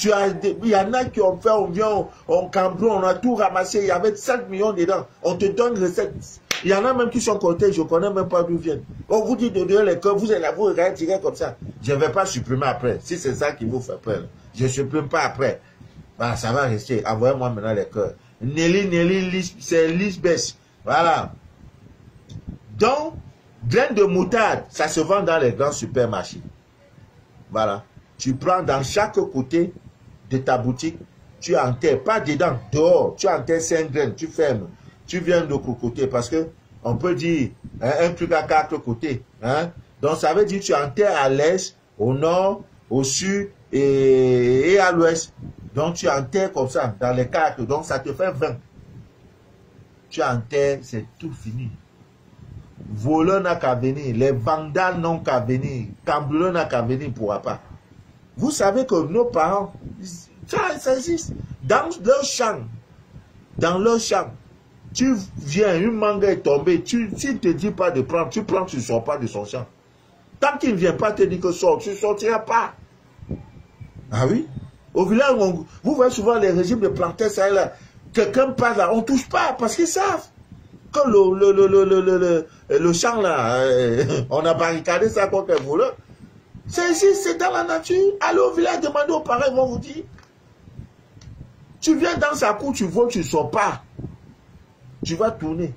Il y en a qui ont fait, on vient, on cambrone, on a tout ramassé, il y avait 5 millions dedans. On te donne recette. Il y en a même qui sont comptés, je ne connais même pas d'où viennent. On vous dit de donner les cœurs, vous regardez direct comme ça. Je ne vais pas supprimer après. Si c'est ça qui vous fait peur, je ne supprime pas après. Bah, ça va rester. Envoyez-moi maintenant les cœurs. Nelly, c'est Lisbeth. Voilà. Donc, graines de moutarde, ça se vend dans les grands supermarchés. Voilà. Tu prends dans chaque côté de ta boutique, tu enterres, pas dedans, dehors, tu enterres 5 graines, tu fermes. Tu viens de l'autre côté parce que on peut dire hein, un truc à 4 côtés. Hein? Donc ça veut dire que tu enterres à l'est, au nord, au sud et à l'ouest. Donc tu enterres comme ça dans les 4. Donc ça te fait 20. Tu enterres, c'est tout fini. Voleur n'a qu'à venir, les vandales n'ont qu'à venir, cambrioleur n'a qu'à venir, pourra pas. Vous savez que nos parents, ça existe. Dans leur champ, tu viens, une mangue est tombée, s'il ne te dit pas de prendre, tu prends, tu ne sors pas de son champ. Tant qu'il ne vient pas te dire que sort, tu ne sortiras pas. Ah oui? Au village, vous voyez souvent les régimes de plantains, ça là. Quelqu'un passe là, on ne touche pas parce qu'ils savent. Quand le champ là, on a barricadé ça contre les voleurs. C'est ici, c'est dans la nature. Allez au village, demandez aux parents, ils vont vous dire. Tu viens dans sa cour, tu voles, tu ne sors pas. Tu vas tourner.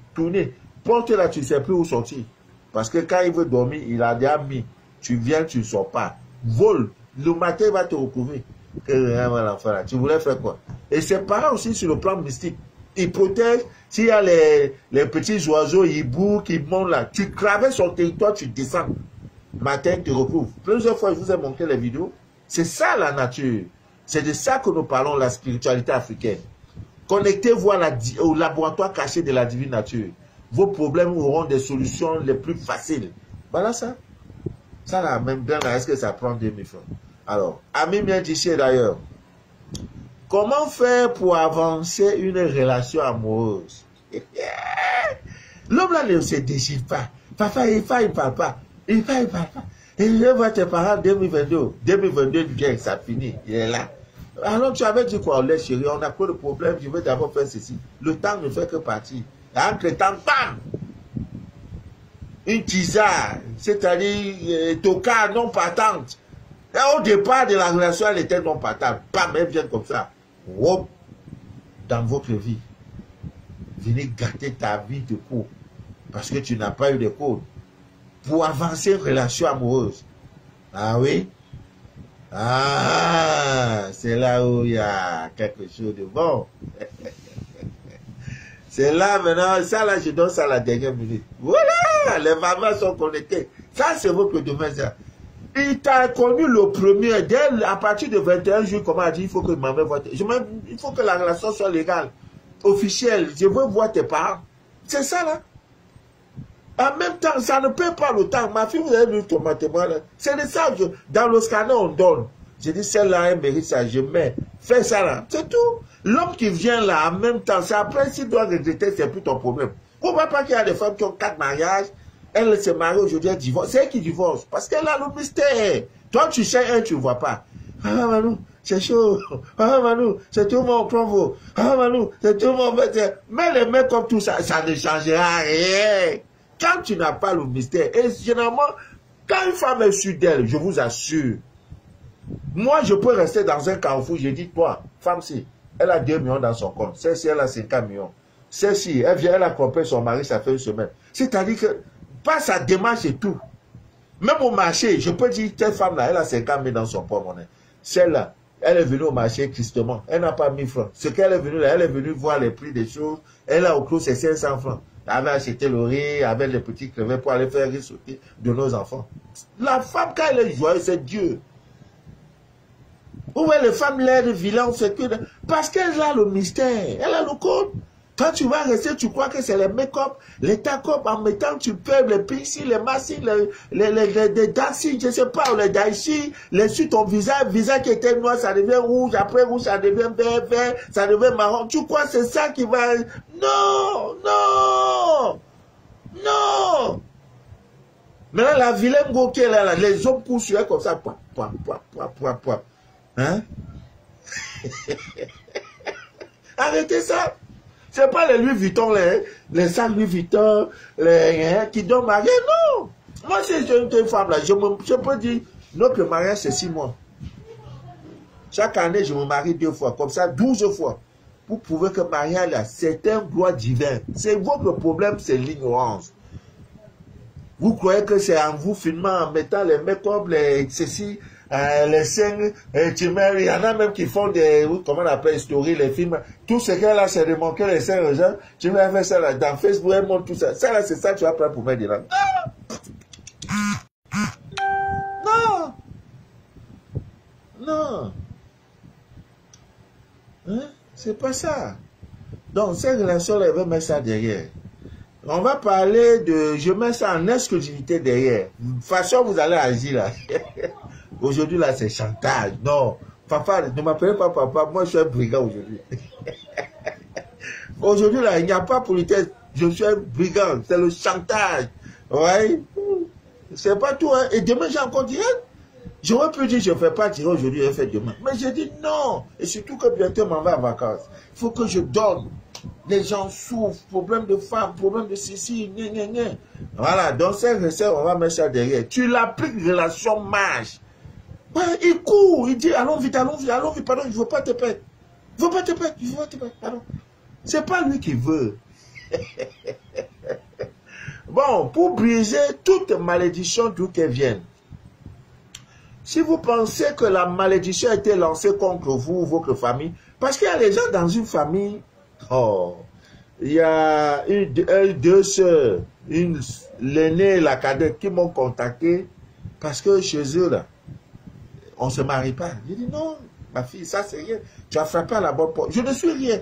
Porte là, tu ne sais plus où sortir. Parce que quand il veut dormir, il a déjà mis. Tu viens, tu ne sors pas. Vole. Le matin, il va te retrouver. Tu voulais faire quoi? Et c'est pareil aussi sur le plan mystique. Il protège. S'il y a les petits oiseaux, hiboux qui montent là, tu traverses son territoire, tu descends. Matin, tu recouvres. Plusieurs fois, je vous ai montré les vidéos. C'est ça la nature. C'est de ça que nous parlons, la spiritualité africaine. Connectez-vous au laboratoire caché de la divine nature. Vos problèmes auront des solutions les plus faciles. Voilà ça. Ça là, même bien là, est-ce que ça prend 2000 francs? Alors, Ami Miendiché d'ailleurs. Comment faire pour avancer une relation amoureuse? L'homme là ne se décide pas. Papa, il ne parle pas. Il parle pas. Et je vois tes parents 2022. 2022, bien, ça finit. Il est là. Alors tu avais dit quoi? On est chéri, on a pas de problème, je veux d'abord faire ceci. Le temps ne fait que partir. Entre temps, bam! Une tisane, c'est-à-dire tocard non partante. Et au départ de la relation, elle était non partante. Bam, elle vient comme ça. Wop, dans votre vie. Venez gâter ta vie de couple. Parce que tu n'as pas eu de code. Pour avancer une relation amoureuse. Ah oui? Ah, c'est là où il y a quelque chose de bon. C'est là maintenant, ça là, je donne ça à la dernière minute. Voilà, les mamans sont connectées. Ça, c'est votre domaine. Ça. Il t'a connu le premier, à partir de 21 jours, comment dit, il faut que maman voit. Il faut que la relation soit légale, officielle. Je veux voir tes parents. C'est ça là. En même temps, ça ne paie pas le temps. Ma fille, vous avez vu ton mathématique. C'est de ça, dans le scanner, on donne. Je dis, celle-là, elle mérite ça, je mets. Fais ça là. C'est tout. L'homme qui vient là, en même temps, c'est après, s'il doit regretter, c'est plus ton problème. Vous ne voyez pas qu'il y a des femmes qui ont 4 mariages, elle se marie aujourd'hui, elle divorce. C'est elle qui divorce. Parce qu'elle a le mystère. Toi, tu sais, elle, tu ne vois pas. Ah, Manou, c'est chaud. Ah, Manou, c'est tout mon provo. Ah, Manou, c'est tout mon bête. Mais les mecs comme tout ça, ça ne changera rien. Quand tu n'as pas le mystère, et généralement, quand une femme est sûre d'elle, je vous assure, moi, je peux rester dans un carrefour, je dis, toi, femme-ci, elle a 2 millions dans son compte, celle-ci, elle a 50 millions. Celle-ci, elle vient, elle a trompé son mari, ça fait une semaine. C'est-à-dire que, pas sa démarche et tout. Même au marché, je peux dire, cette femme-là, elle a 50 000 dans son porte-monnaie. Celle-là, elle est venue au marché tristement, elle n'a pas 1000 francs. Ce qu'elle est venue là, elle est venue voir les prix des choses, elle a au clos ses 500 francs. Elle avait acheté le riz avec les petits crevets pour aller faire rissoter de nos enfants. La femme, quand elle est joyeuse, c'est Dieu. Où est les femmes l'air vilaines, c'est que... Parce qu'elle a le mystère, elle a le code. Quand tu vas rester, tu crois que c'est les make-up, les take-up, en mettant, tu peux les piercings, les massings, les dancing, je ne sais pas, les daichi, les sur ton visage qui était noir, ça devient rouge, après rouge, ça devient vert, ça devient marron. Tu crois que c'est ça qui va... Non, non, non. Maintenant, la vilaine go qui est là, les hommes courent sur elle comme ça, Hein? Arrêtez ça. C'est pas les Louis Vuitton, les sacs Louis Vuitton, qui donnent marier, non. Moi, si j'ai une femme là, je peux dire, notre mariage c'est 6 mois. Chaque année, je me marie 2 fois, comme ça, 12 fois. Pour prouver que mariage là, c'est un droit divin. C'est votre problème, c'est l'ignorance. Vous croyez que c'est en vous filmant, en mettant les make-up, les ceci, les scènes, il y en a même qui font des, comment on appelle, story, les films. Tout ce qu'elle a, c'est de montrer les scènes aux gens. Tu vas faire ça là, dans Facebook, elle montre tout ça. Ça là, c'est ça que tu vas prendre pour mettre dedans. Non! Non! Hein? C'est pas ça. Donc, cette relation-là, elle veut mettre ça derrière. On va parler de... Je mets ça en exclusivité derrière. De toute façon, vous allez agir là. Aujourd'hui, là, c'est chantage. Non. Papa, ne m'appelez pas papa. Moi, je suis un brigand aujourd'hui. Aujourd'hui, là, il n'y a pas politesse. Je suis un brigand. C'est le chantage. Ouais. C'est pas tout, hein. Et demain, j'ai encore tiré. J'aurais pu dire, je ne fais pas tirer aujourd'hui, je fais demain. Mais j'ai dit non. Et surtout que bientôt, je m'en vais en vacances. Il faut que je donne. Les gens souffrent, problème de femmes, problème de ceci, Voilà, donc ces recettes, on va mettre ça derrière. Tu l'appliques, relation marche. Ouais, il court, il dit, allons vite, pardon, je ne veux pas te perdre. Je ne veux pas te perdre, pardon. C'est pas lui qui veut. Bon, pour briser toute malédiction d'où qu'elle vienne. Si vous pensez que la malédiction a été lancée contre vous, votre famille, parce qu'il y a des gens dans une famille, il y a deux sœurs, l'aînée et la cadette qui m'ont contacté parce que chez eux, là, on ne se marie pas. J'ai dit non, ma fille, ça c'est rien. Tu as frappé à la bonne porte. Je ne suis rien.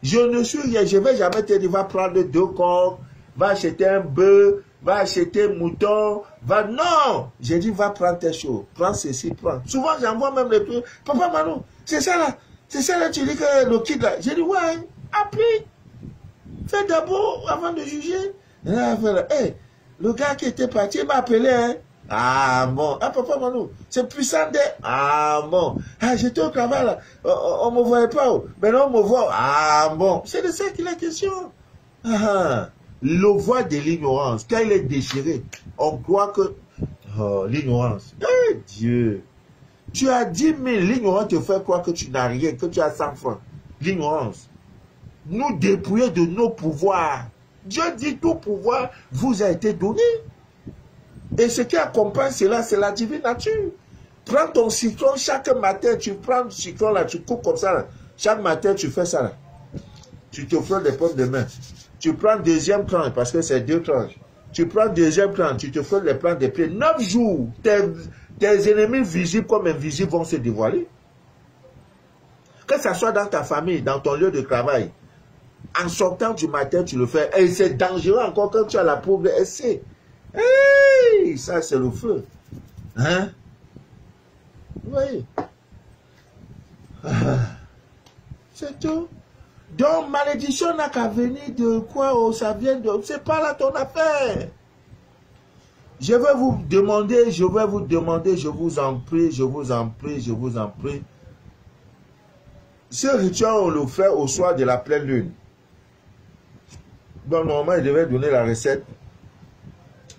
Je ne suis rien. Je ne vais jamais te dire, va prendre 2 corps, va acheter un bœuf, va acheter un mouton, va... Non! J'ai dit, va prendre tes choses. Prends ceci, prends. Souvent, j'envoie même les trucs. Papa Manou, c'est ça là. C'est ça là, tu dis que le kid là. J'ai dit, ouais, applique. Fais d'abord avant de juger. Hey, le gars qui était parti m'a appelé, hein. Ah bon. Ah, papa Manou, c'est puissant de... Ah bon. Ah, j'étais au travail là. On ne me voyait pas. Maintenant, on me voit. Ah bon. C'est de ça qu'il est question. Ah. Le voix de l'ignorance, quand il est déchiré, on croit que... Oh, l'ignorance. Eh Dieu. Tu as 10 000, l'ignorance te fait croire que tu n'as rien, que tu as 100 francs. L'ignorance. Nous dépouiller de nos pouvoirs. Dieu dit tout pouvoir vous a été donné. Et ce qui accompagne cela, c'est la divine nature. Prends ton cyclone chaque matin, tu prends le cyclone là, tu coupes comme ça. Là. Chaque matin, tu fais ça là. Tu te frôles des pommes de main. Tu prends deuxième tranche, parce que c'est 2 tranches. Tu prends deuxième tranche, tu te frôles les plans des pieds. 9 jours, tes ennemis visibles comme invisibles vont se dévoiler. Que ce soit dans ta famille, dans ton lieu de travail, en sortant du matin, tu le fais. Et c'est dangereux encore quand tu as la pauvre essai. Hey, ça, c'est le feu. Hein? Oui. C'est tout. Donc, malédiction n'a qu'à venir de quoi? Oh, ça vient de... C'est pas là ton affaire. Je vais vous demander, je vous en prie, je vous en prie. Ce rituel, on le fait au soir de la pleine lune. Bon, normalement, il devait donner la recette.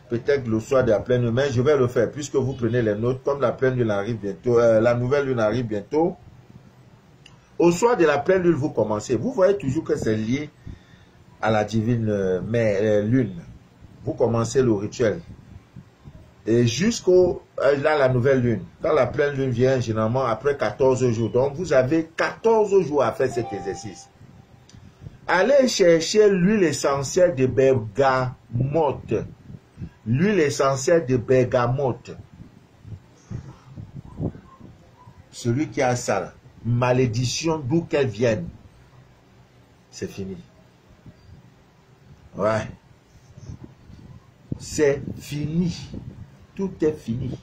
Peut-être le soir de la pleine lune, mais je vais le faire, puisque vous prenez les notes, comme la pleine lune arrive bientôt, la nouvelle lune arrive bientôt. Au soir de la pleine lune, vous commencez. Vous voyez toujours que c'est lié à la divine lune. Vous commencez le rituel. Et jusqu'au la nouvelle lune. Quand la pleine lune vient, généralement après 14 jours. Donc vous avez 14 jours à faire cet exercice. Allez chercher l'huile essentielle de bergamote. L'huile essentielle de bergamote. Celui qui a ça, malédiction d'où qu'elle vienne, c'est fini. Ouais. C'est fini. Tout est fini.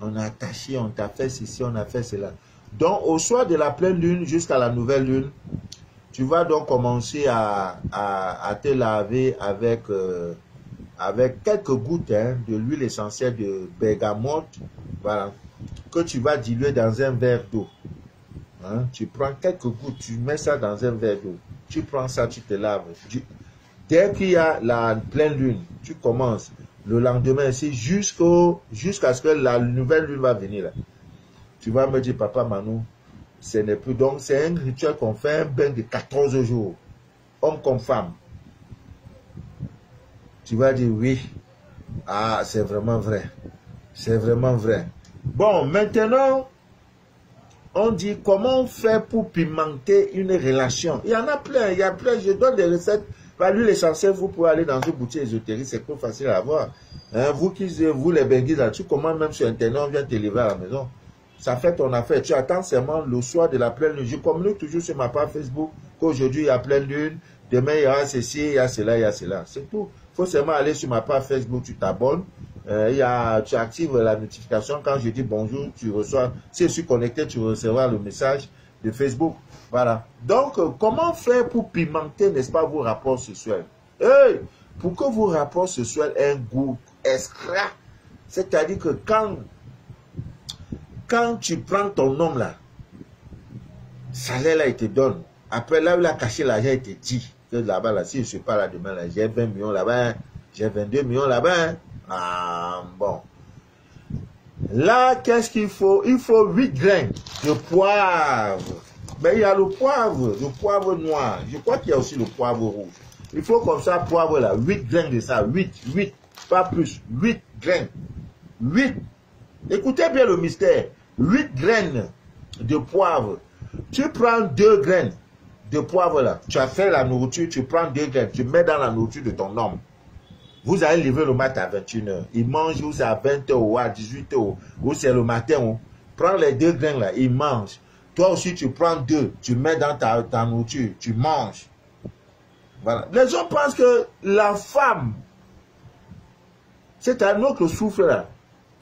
On a attaché, on t'a fait ceci, on a fait cela. Donc, au soir de la pleine lune jusqu'à la nouvelle lune, tu vas donc commencer à te laver avec, avec quelques gouttes de l'huile essentielle de bergamote, voilà, que tu vas diluer dans un verre d'eau. Hein? Tu prends quelques gouttes, tu mets ça dans un verre d'eau. Tu prends ça, tu te laves. Dès qu'il y a la pleine lune, tu commences. Le lendemain, c'est jusqu'à ce que la nouvelle lune va venir. Là. Tu vas me dire, papa Manou, ce n'est plus. Donc, c'est un rituel qu'on fait, un bain de 14 jours. Homme comme femme. Tu vas dire oui. Ah, c'est vraiment vrai. C'est vraiment vrai. Bon, maintenant, on dit comment faire pour pimenter une relation. Il y en a plein, Je donne des recettes. L'huile essentielle, vous pouvez aller dans une boutique ésotérique, c'est plus facile à avoir. Hein, vous les benguis là, tu commandes même sur Internet, on vient te livrer à la maison. Ça fait ton affaire. Tu attends seulement le soir de la pleine lune. Je communique toujours sur ma page Facebook qu'aujourd'hui il y a pleine lune, demain il y aura ceci, il y a cela, il y a cela. C'est tout. Il faut seulement aller sur ma page Facebook, tu t'abonnes. Tu actives la notification. Quand je dis bonjour, tu reçois. Si je suis connecté, tu recevras le message de Facebook. Voilà. Donc, comment faire pour pimenter, n'est-ce pas, vos rapports sexuels? Hey, pour que vos rapports sexuels aient un goût escroc. C'est-à-dire que quand tu prends ton homme là, salaire là, il te donne. Après là où il a caché l'argent, il te dit que là-bas, là, si je ne suis pas là demain, là, j'ai 20 millions là-bas, hein, j'ai 22 millions là-bas. Hein. Ah bon. Là, qu'est-ce qu'il faut? Il faut 8 graines de poivre. Mais il y a le poivre noir. Je crois qu'il y a aussi le poivre rouge. Il faut comme ça, poivre là, 8 graines de ça, 8, pas plus, 8 graines. 8. Écoutez bien le mystère. 8 graines de poivre. Tu prends 2 graines de poivre là. Tu as fait la nourriture, tu prends 2 graines, tu mets dans la nourriture de ton homme. Vous allez livrer le matin à 21h. Il mange ou c'est à 20h ou à 18h ou c'est le matin. Prends les 2 graines là, il mange. Toi aussi tu prends 2, tu mets dans ta nourriture, tu manges. Voilà. Les gens pensent que la femme, c'est un autre souffle là.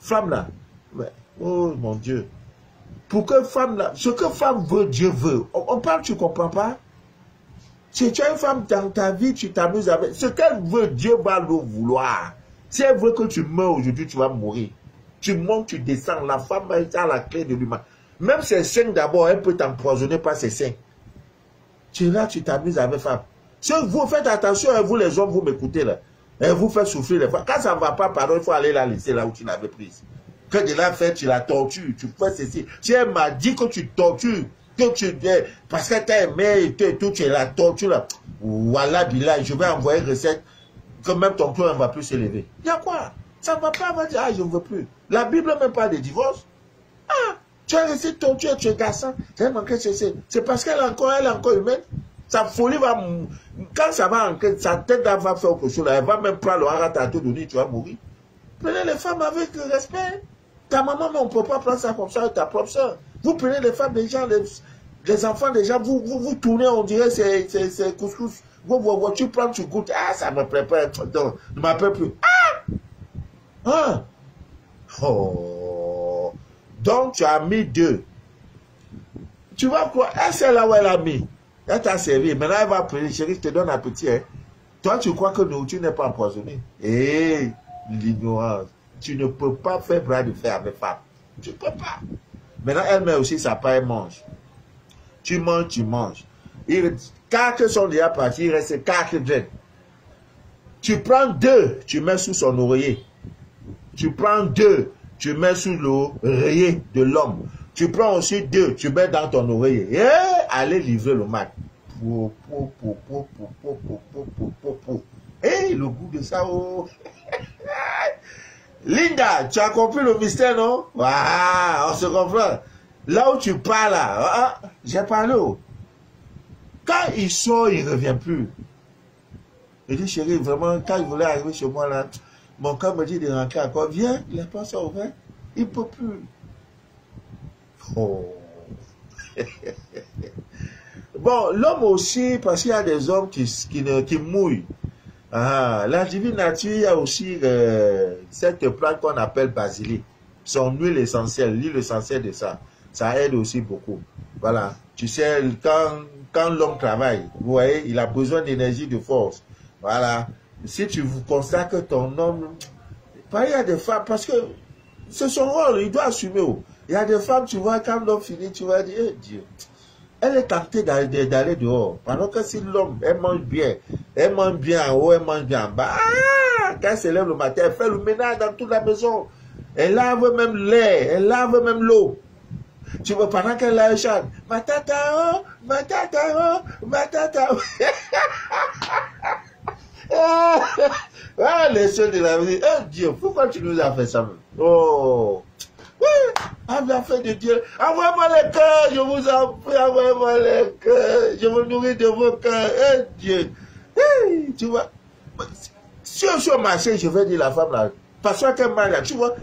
Femme là. Mais, oh mon Dieu. Pour que femme là, ce que femme veut, Dieu veut. On parle, tu ne comprends pas? Si tu as une femme dans ta vie, tu t'amuses avec. Ce qu'elle veut, Dieu va le vouloir. Si elle veut que tu meurs aujourd'hui, tu vas mourir. Tu montes, tu descends. La femme a la clé de l'humain. Même ses seins d'abord, elle peut t'empoisonner par ses seins. Tu es là, tu t'amuses avec femme. Si vous faites attention, vous les hommes, vous m'écoutez là. Elle vous fait souffrir les femmes. Quand ça ne va pas, pardon, il faut aller la laisser là où tu l'avais prise. Que de la fait, tu la tortures, tu fais ceci. Si elle m'a dit que tu tortures, que tu parce que tu as aimé et tout, tu la tortures là. Voilà, Bilal, je vais envoyer une recette que même ton cœur ne va plus s'élever. Il y a quoi? Ça ne va pas, va dire, ah, je ne veux plus. La Bible même pas de divorce. Ah, tu as resté torturé, tu es garçon. C'est parce qu'elle est encore humaine. Sa folie va, quand ça va entrer, sa tête va faire quelque chose, elle va même prendre le harat à tout donner, tu vas mourir. Prenez les femmes avec respect. Ta maman, mais on ne peut pas prendre ça comme ça avec ta propre soeur. Vous prenez les femmes des gens, les enfants des gens, vous tournez, on dirait c'est couscous. Tu prends, tu goûtes. Ah, ça me prépare. Non, ne m'appelle plus. Ah! Hein? Oh! Donc, tu as mis 2. Tu vois quoi? Elle, c'est là où elle a mis. Elle t'a servi. Maintenant, elle va prendre. Chérie, je te donne appétit. Hein. Toi, tu crois que tu n'es pas empoisonné. Eh, l'ignorance. Tu ne peux pas faire bras de fer avec femme. Tu ne peux pas. Maintenant, elle met aussi sa part, elle mange. Tu manges, tu manges. 4 sont déjà partis, il reste 4 graines. Tu prends 2, tu mets sous son oreiller. Tu prends 2, tu mets sous l'oreiller de l'homme. Tu prends aussi 2, tu mets dans ton oreiller. Et allez livrer le mat. Et le goût de ça. Oh. Linda, tu as compris le mystère, non? Ah, on se comprend. Là où tu parles, là, j'ai parlé. Quand il sort, il ne revient plus. Il dit, chérie, vraiment, quand il voulait arriver chez moi, là, mon cœur me dit de rentrer encore. Viens, il n'a pas ça ouvert. Il ne peut plus. Oh. Bon, l'homme aussi, parce qu'il y a des hommes qui mouillent. Ah, la divine nature, il y a aussi cette plante qu'on appelle basilic. Son huile essentielle, l'huile essentielle de ça. Ça aide aussi beaucoup. Voilà. Tu sais, quand l'homme travaille, vous voyez, il a besoin d'énergie, de force. Voilà. Si tu constates que ton homme... Il y a des femmes, parce que c'est son rôle, il doit assumer. Il y a des femmes, tu vois, quand l'homme finit, tu vas dire, eh, Dieu. Elle est tentée d'aller dehors. Pendant que si l'homme, elle mange bien en haut, elle mange bien en bas. Ah, quand elle se lève le matin, elle fait le ménage dans toute la maison. Elle lave même l'air, elle lave même l'eau. Tu vois, pendant qu'elle la chante, matata, oh, matata, oh, matata. Ah, les soeurs de la vie, oh Dieu, pourquoi tu nous as fait ça? Oh, oui, avec la fin de Dieu, envoie-moi les cœurs, je vous en prie, envoie-moi les cœurs, je vous nourris de vos cœurs, eh Dieu. Hey, tu vois, si on suis au marché, je vais dire la femme là, parce qu'elle m'a là, tu vois,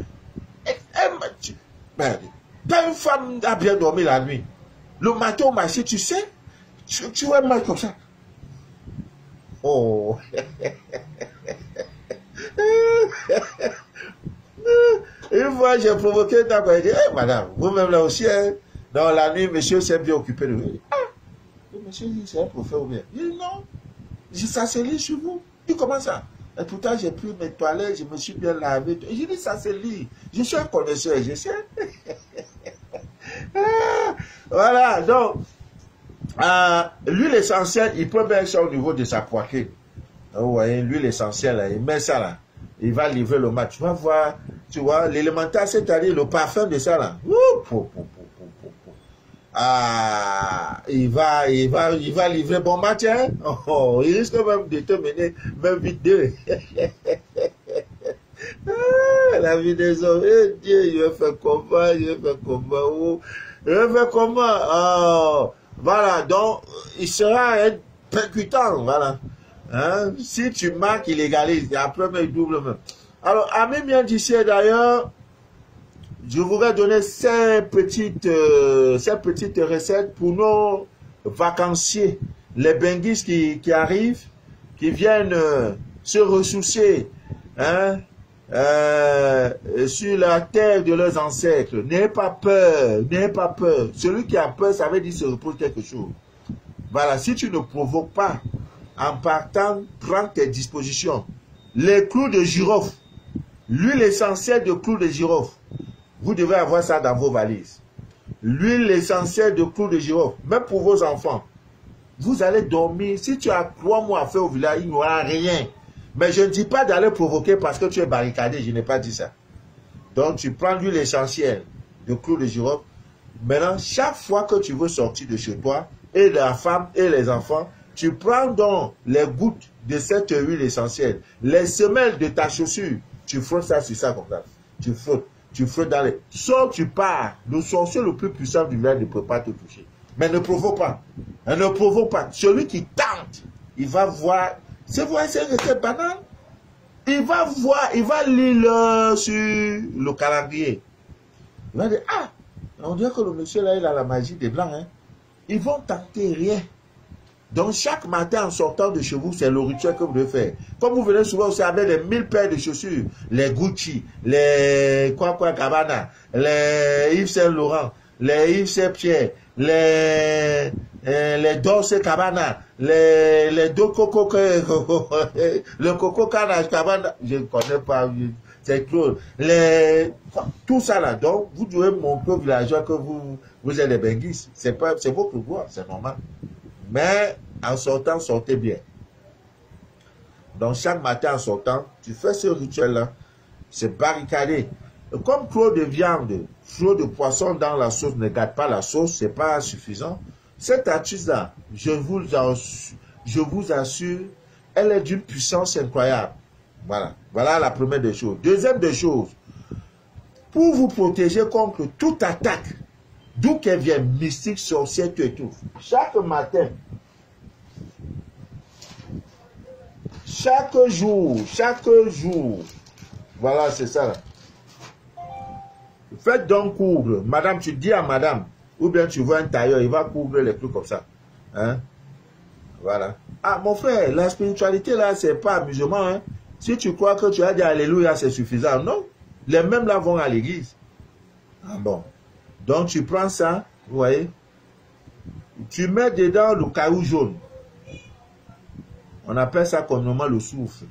quand une femme a bien dormi la nuit, le matin au marché, tu sais, tu vois mal comme ça. Oh. Une fois, j'ai provoqué un temps, elle dit, hey, madame, vous-même là aussi, hein, dans la nuit, monsieur s'est bien occupé de vous. Ah, le monsieur dit, c'est un prophète ou bien? Il dit, non, ça se lit sur vous. Il dit, comment ça? Et pourtant, j'ai pris mes toilettes, je me suis bien lavé. Je dis, ça c'est lui. Je suis un connaisseur, je sais. Voilà, donc, l'huile essentielle, il peut mettre ça au niveau de sa poitrine. Vous voyez, l'huile essentielle, il met ça là. Il va livrer le match. Tu vas voir, tu vois, l'élémentaire, c'est-à-dire le parfum de ça là. Il va livrer bon match, hein? Oh, il risque même de te mener, même vite deux. La vie des hommes, Dieu, il va faire comment, il va faire comment, il va faire comment, oh, voilà, donc, il sera percutant, voilà. Hein? Si tu marques, il égalise, et après, mais il double même. Alors, Ami bien d'ici, d'ailleurs, je voudrais donner ces petites recettes pour nos vacanciers, les benguistes qui arrivent, qui viennent se ressourcer, hein, sur la terre de leurs ancêtres. N'ayez pas peur, n'ayez pas peur. Celui qui a peur, ça veut dire se repose quelque chose. Voilà, si tu ne provoques pas, en partant, prends tes dispositions. Les clous de girofle, l'huile essentielle de clous de girofle, vous devez avoir ça dans vos valises. L'huile essentielle de clous de girofle, même pour vos enfants. Vous allez dormir. Si tu as 3 mois à faire au village, il n'y aura rien. Mais je ne dis pas d'aller provoquer parce que tu es barricadé. Je n'ai pas dit ça. Donc, tu prends l'huile essentielle de clous de girofle. Maintenant, chaque fois que tu veux sortir de chez toi, et la femme et les enfants, tu prends donc les gouttes de cette huile essentielle, les semelles de ta chaussure, tu frottes ça sur ça comme ça. Tu frottes dans les... Sauf tu pars, le sorcier le plus puissant du village ne peut pas te toucher. Mais ne provoque pas. Ne provoque pas. Celui qui tente, il va voir. C'est vrai, c'est une recette banale. Il va voir, il va lire sur le calendrier. Il va dire, ah, on dirait que le monsieur là, il a la magie des blancs. Hein. Ils vont tenter rien. Donc, chaque matin, en sortant de chez vous, c'est le rituel que vous devez faire. Comme vous venez souvent aussi avec les 1000 paires de chaussures, les Gucci, les Cabana, les Yves Saint Laurent, les Yves Saint Pierre, les Dolce Cabana, les deux Coco, le Coco Canage Cabana, je ne connais pas, c'est trop. Tout ça là, donc, vous devez montrer aux villageois que vous êtes des benguistes. C'est votre droit, c'est normal. Mais en sortant, sortez bien. Donc chaque matin en sortant, tu fais ce rituel-là. C'est barricadé. Comme trop de viande, trop de poisson dans la sauce ne gâte pas la sauce, c'est pas suffisant. Cette astuce-là, je vous assure, elle est d'une puissance incroyable. Voilà. Voilà la première des choses. Deuxième des choses, pour vous protéger contre toute attaque, d'où qu'elle vient, mystique, sorcière, tout et tout. Chaque matin, chaque jour, voilà, c'est ça là. Faites donc couvre. Madame, tu dis à madame, ou bien tu vois un tailleur, il va couvrir les trucs comme ça. Hein? Voilà. Ah, mon frère, la spiritualité là, c'est pas amusement. Hein? Si tu crois que tu as dit Alléluia, c'est suffisant. Non. Les mêmes là vont à l'église. Ah bon. Donc tu prends ça, vous voyez, tu mets dedans le caillou jaune. On appelle ça communément le soufre.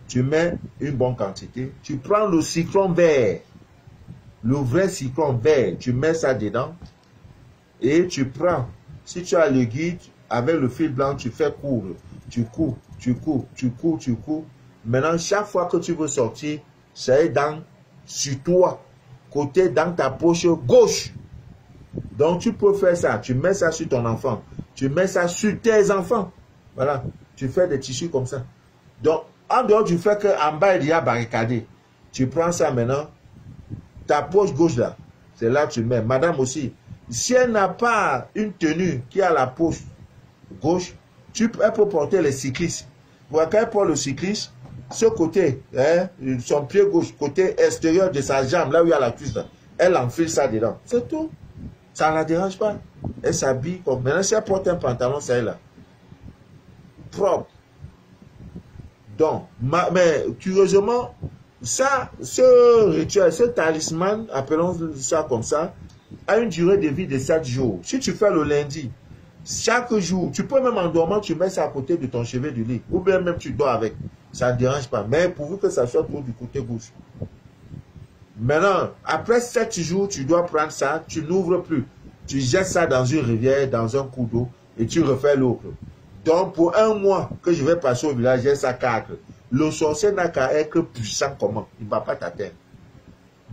Tu mets une bonne quantité. Tu prends le citron vert, le vrai citron vert, tu mets ça dedans. Et tu prends, si tu as le guide, avec le fil blanc, tu fais coudre. Tu cours. Maintenant, chaque fois que tu veux sortir, c'est sur toi. Côté dans ta poche gauche. Donc tu peux faire ça. Tu mets ça sur ton enfant. Tu mets ça sur tes enfants. Voilà. Tu fais des tissus comme ça. Donc, en dehors du fait qu'en bas, il y a barricadé. Tu prends ça maintenant. Ta poche gauche là. C'est là que tu mets. Madame aussi. Si elle n'a pas une tenue qui a la poche gauche, elle peut porter les cyclistes. Voilà, quand elle porte le cycliste, ce côté, hein, son pied gauche, côté extérieur de sa jambe, là où il y a la cuisse, là, elle enfile ça dedans. C'est tout. Ça ne la dérange pas. Elle s'habille comme... Maintenant, si elle porte un pantalon, ça est là. Propre. Donc, mais curieusement, ça, ce rituel, ce talisman, appelons ça comme ça, a une durée de vie de 7 jours. Si tu fais le lundi, Chaque jour, tu peux même en dormant, tu mets ça à côté de ton chevet du lit. Ou bien même tu dors avec. Ça ne dérange pas. Mais pourvu que ça soit tout du côté gauche. Maintenant, après 7 jours, tu dois prendre ça, tu n'ouvres plus. Tu jettes ça dans une rivière, dans un coup d'eau, et tu refais l'autre. Donc, pour 1 mois que je vais passer au village, j'ai ça 4. Le sorcier n'a qu'à être puissant comment? Il ne va pas t'atteindre.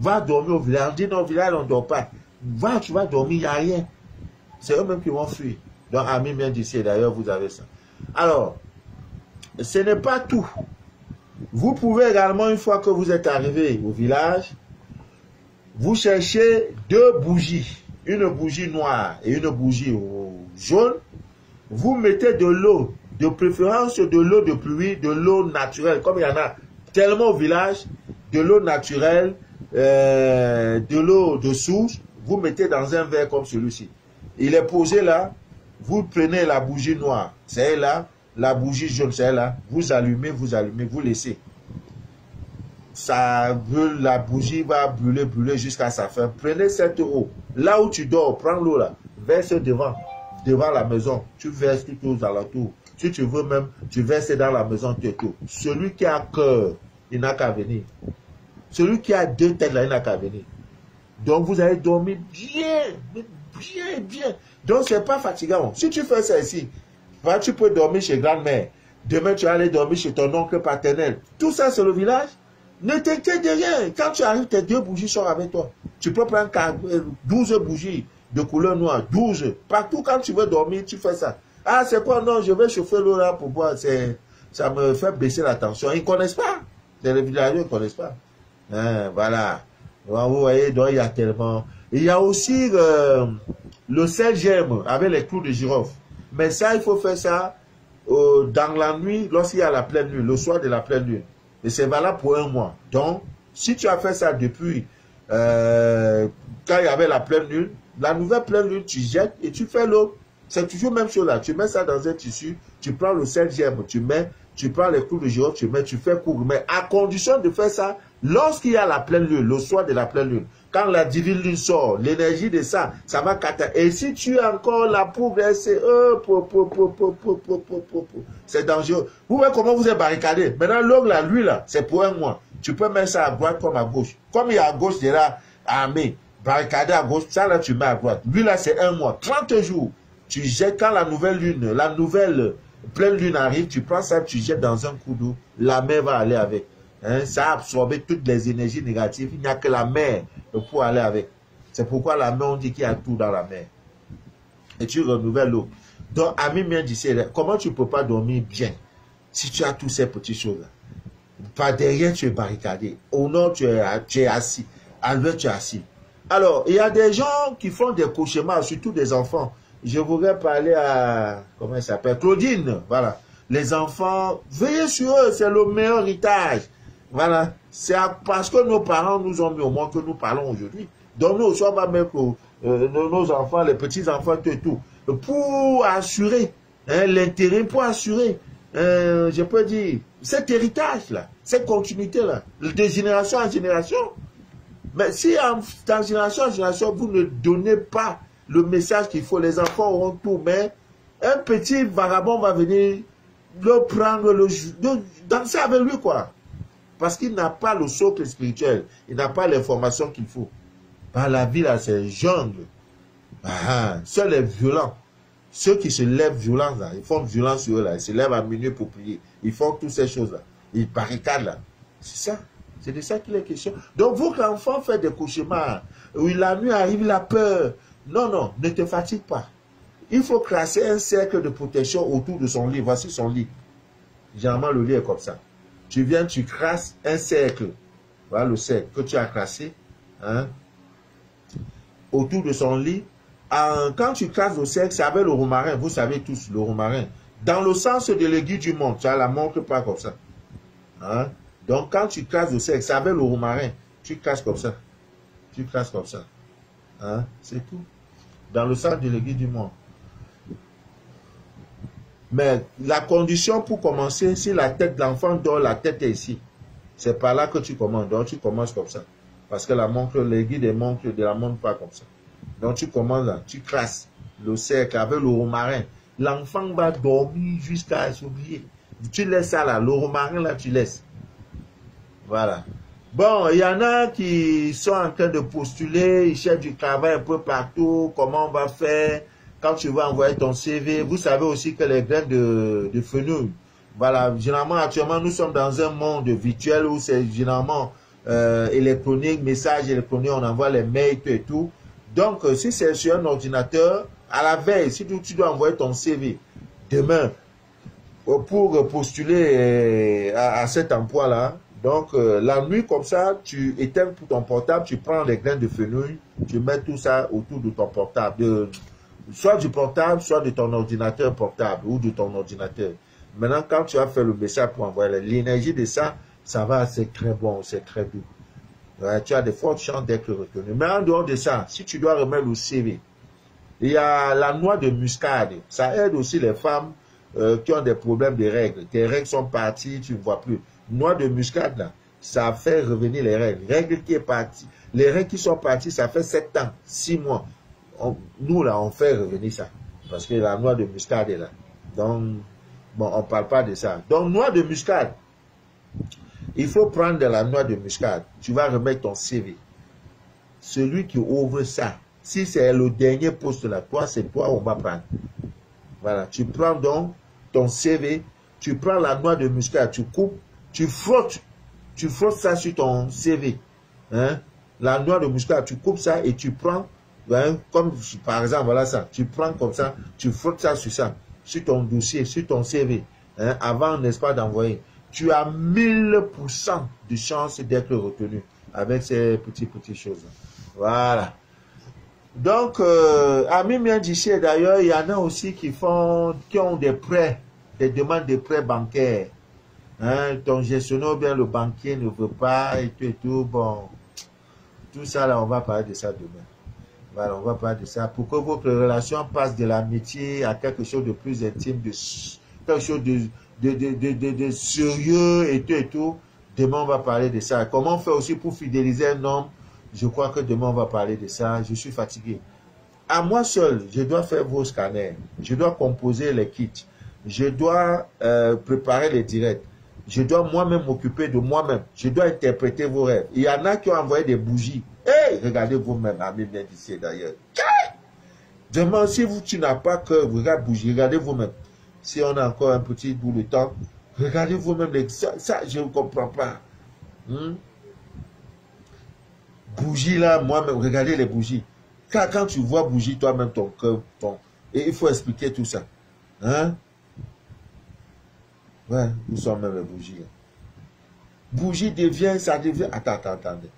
Va dormir au village. On dit non, au village, on ne dort pas. Va, tu vas dormir, il n'y a rien. C'est eux-mêmes qui vont fuir. Donc, Ami vient d'ici, d'ailleurs, vous avez ça. Alors, ce n'est pas tout. Vous pouvez également, une fois que vous êtes arrivé au village, vous cherchez 2 bougies. Une bougie noire et une bougie jaune. Vous mettez de l'eau, de préférence de l'eau de pluie, de l'eau naturelle. Comme il y en a tellement au village, de l'eau naturelle, de l'eau de source, vous mettez dans un verre comme celui-ci. Il est posé là. Vous prenez la bougie noire, c'est là, la bougie jaune, c'est là, vous allumez, vous laissez. Ça brûle, la bougie va brûler jusqu'à sa fin. Prenez cette eau, là où tu dors, prends l'eau là, verse devant la maison, tu verses tout aux alentours. Si tu veux même, tu verses dans la maison tout. Celui qui a cœur, il n'a qu'à venir. Celui qui a 2 têtes là, il n'a qu'à venir. Donc vous allez dormir bien. Donc, ce n'est pas fatigant. Si tu fais ça ici, tu peux dormir chez grand-mère. Demain, tu vas aller dormir chez ton oncle paternel. Tout ça, c'est le village. Ne t'inquiète de rien. Quand tu arrives, tes 2 bougies sont avec toi. Tu peux prendre 12 bougies de couleur noire. 12. Partout, quand tu veux dormir, tu fais ça. Ah, c'est quoi? Non, je vais chauffer l'eau là pour boire. Ça me fait baisser la tension. Ils ne connaissent pas. Les villageois ne connaissent pas. Hein, voilà. Vous voyez, donc il y a tellement... Il y a aussi le sel germe avec les clous de girofle. Mais ça, il faut faire ça dans la nuit, lorsqu'il y a la pleine lune, le soir de la pleine lune. Et c'est valable pour 1 mois. Donc, si tu as fait ça depuis quand il y avait la pleine lune, la nouvelle pleine lune, tu jettes et tu fais l'eau. C'est toujours la même chose là. Tu mets ça dans un tissu, tu prends le sel germe, tu prends les clous de girofle, tu fais court. Mais à condition de faire ça, lorsqu'il y a la pleine lune, le soir de la pleine lune, quand la divine lune sort, l'énergie de ça, ça va capter. Et si tu as encore la poudre, c'est dangereux. Vous voyez comment vous êtes barricadé. Maintenant, l'homme, la lui, là, c'est pour 1 mois. Tu peux mettre ça à droite comme à gauche. Comme il y a à gauche, il y a armé, barricadé à gauche, ça là, tu mets à droite. Lui, là, c'est 1 mois, 30 jours. Tu jettes quand la nouvelle lune, la nouvelle pleine lune arrive, tu prends ça, tu jettes dans un coup d'eau. La mer va aller avec. Hein, ça a absorbé toutes les énergies négatives. Il n'y a que la mer pour aller avec. C'est pourquoi la mer, on dit qu'il y a tout dans la mer. Et tu renouvelles l'eau. Donc, Ami vient d'ici, comment tu ne peux pas dormir bien si tu as toutes ces petites choses-là? Par derrière, tu es barricadé. Au nord, tu es assis. À l'ouest, tu es assis. Alors, il y a des gens qui font des cauchemars, surtout des enfants. Je voudrais parler à, comment il s'appelle, Claudine. Voilà. Les enfants, veillez sur eux, c'est le meilleur héritage. Voilà. C'est parce que nos parents nous ont mis au monde que nous parlons aujourd'hui. Donc nous aussi, on va mettre nos enfants, les petits-enfants, tout. Pour assurer l'intérêt, pour assurer, je peux dire, cet héritage-là, cette continuité-là, de génération en génération. Mais si en génération en génération, vous ne donnez pas le message qu'il faut, les enfants auront tout, mais un petit vagabond va venir le prendre, danser avec lui, quoi. Parce qu'il n'a pas le socle spirituel, il n'a pas l'information qu'il faut. Par la vie, là, c'est jungle. Seuls les violents, ceux qui se lèvent violents, là, ils font violence sur eux, là, ils se lèvent à minuit pour prier. Ils font toutes ces choses-là. Ils barricadent, là. C'est ça. C'est de ça qu'il est question. Donc, votre enfant fait des cauchemars. Oui, la nuit arrive, la peur. Non, non, ne te fatigue pas. Il faut classer un cercle de protection autour de son lit. Voici son lit. Généralement, le lit est comme ça. Tu viens, tu crasses un cercle. Voilà le cercle que tu as crassé. Hein, autour de son lit. Quand tu crasses le cercle, c'est avec le romarin. Vous savez tous, le romarin. Dans le sens de l'aiguille du montre. Tu as la montre pas comme ça. Hein? Donc, quand tu crasses le cercle, c'est avec le romarin. Tu crasses comme ça. Tu crasses comme ça. Hein? C'est tout. Dans le sens de l'aiguille du montre. Mais la condition pour commencer, si la tête de l'enfant dort, la tête est ici. C'est par là que tu commences. Donc, tu commences comme ça. Parce que la montre, l'aiguille des montres de la montre pas comme ça. Donc tu commences là, tu crasses le cercle avec le romarin. L'enfant va dormir jusqu'à s'oublier. Tu laisses ça là, le romarin là, tu laisses. Voilà. Bon, il y en a qui sont en train de postuler, ils cherchent du travail un peu partout, comment on va faire quand tu vas envoyer ton CV. Vous savez aussi que les graines de fenouil, voilà, généralement, actuellement, nous sommes dans un monde virtuel où c'est généralement électronique, message électronique, on envoie les mails et tout. Donc, si c'est sur un ordinateur, à la veille, si tu dois envoyer ton CV demain pour postuler à cet emploi-là, donc la nuit comme ça, tu éteins pour ton portable, tu prends les graines de fenouil, tu mets tout ça autour de ton portable, soit du portable, soit de ton ordinateur portable ou de ton ordinateur. Maintenant, quand tu as fait le message pour envoyer l'énergie de ça, ça va, c'est très bon, c'est très doux. Ouais, tu as de fortes chances d'être retenu. Mais en dehors de ça, si tu dois remettre le CV, il y a la noix de muscade. Ça aide aussi les femmes qui ont des problèmes de règles. Tes règles sont parties, tu ne vois plus. Noix de muscade, là, ça fait revenir les règles. Règles qui est partie. Les règles qui sont parties, ça fait 7 ans, 6 mois. Nous, là, on fait revenir ça. Parce que la noix de muscade est là. Donc, bon, on ne parle pas de ça. Donc, noix de muscade. Il faut prendre de la noix de muscade. Tu vas remettre ton CV. Celui qui ouvre ça, si c'est le dernier poste là, toi, c'est toi, on va prendre. Voilà. Tu prends donc ton CV, tu prends la noix de muscade, tu coupes, tu frottes ça sur ton CV. Hein? La noix de muscade, tu coupes ça et tu prends, hein, comme par exemple, voilà ça, tu prends comme ça, tu frottes ça, sur ton dossier, sur ton CV, hein, avant, n'est-ce pas, d'envoyer. Tu as 1000% de chance d'être retenu avec ces petites choses. Voilà. Donc, à Mimien d'ici, d'ailleurs, il y en a aussi qui ont des prêts, des demandes de prêts bancaires. Hein, ton gestionnaire ou bien le banquier ne veut pas et tout. Bon, tout ça, là, on va parler de ça demain. Voilà, on va parler de ça. Pour que votre relation passe de l'amitié à quelque chose de plus intime, quelque chose de sérieux et tout. Demain, on va parler de ça. Comment faire aussi pour fidéliser un homme? Je crois que demain, on va parler de ça. Je suis fatigué. À moi seul, je dois faire vos scanners. Je dois composer les kits. Je dois préparer les directs. Je dois moi-même m'occuper de moi-même. Je dois interpréter vos rêves. Il y en a qui ont envoyé des bougies. Hey, regardez vous-même, ami bien d'ici d'ailleurs. Demain, si tu n'as pas que regarde bougie, regardez vous-même. Si on a encore un petit bout de temps, regardez vous-même. Ça, je ne comprends pas. Bougie là, moi-même, regardez les bougies. Quand tu vois bougie, toi-même, ton cœur, et il faut expliquer tout ça. Hein? Ouais, nous sommes même les bougies. Là. Bougie ça devient... Attendez.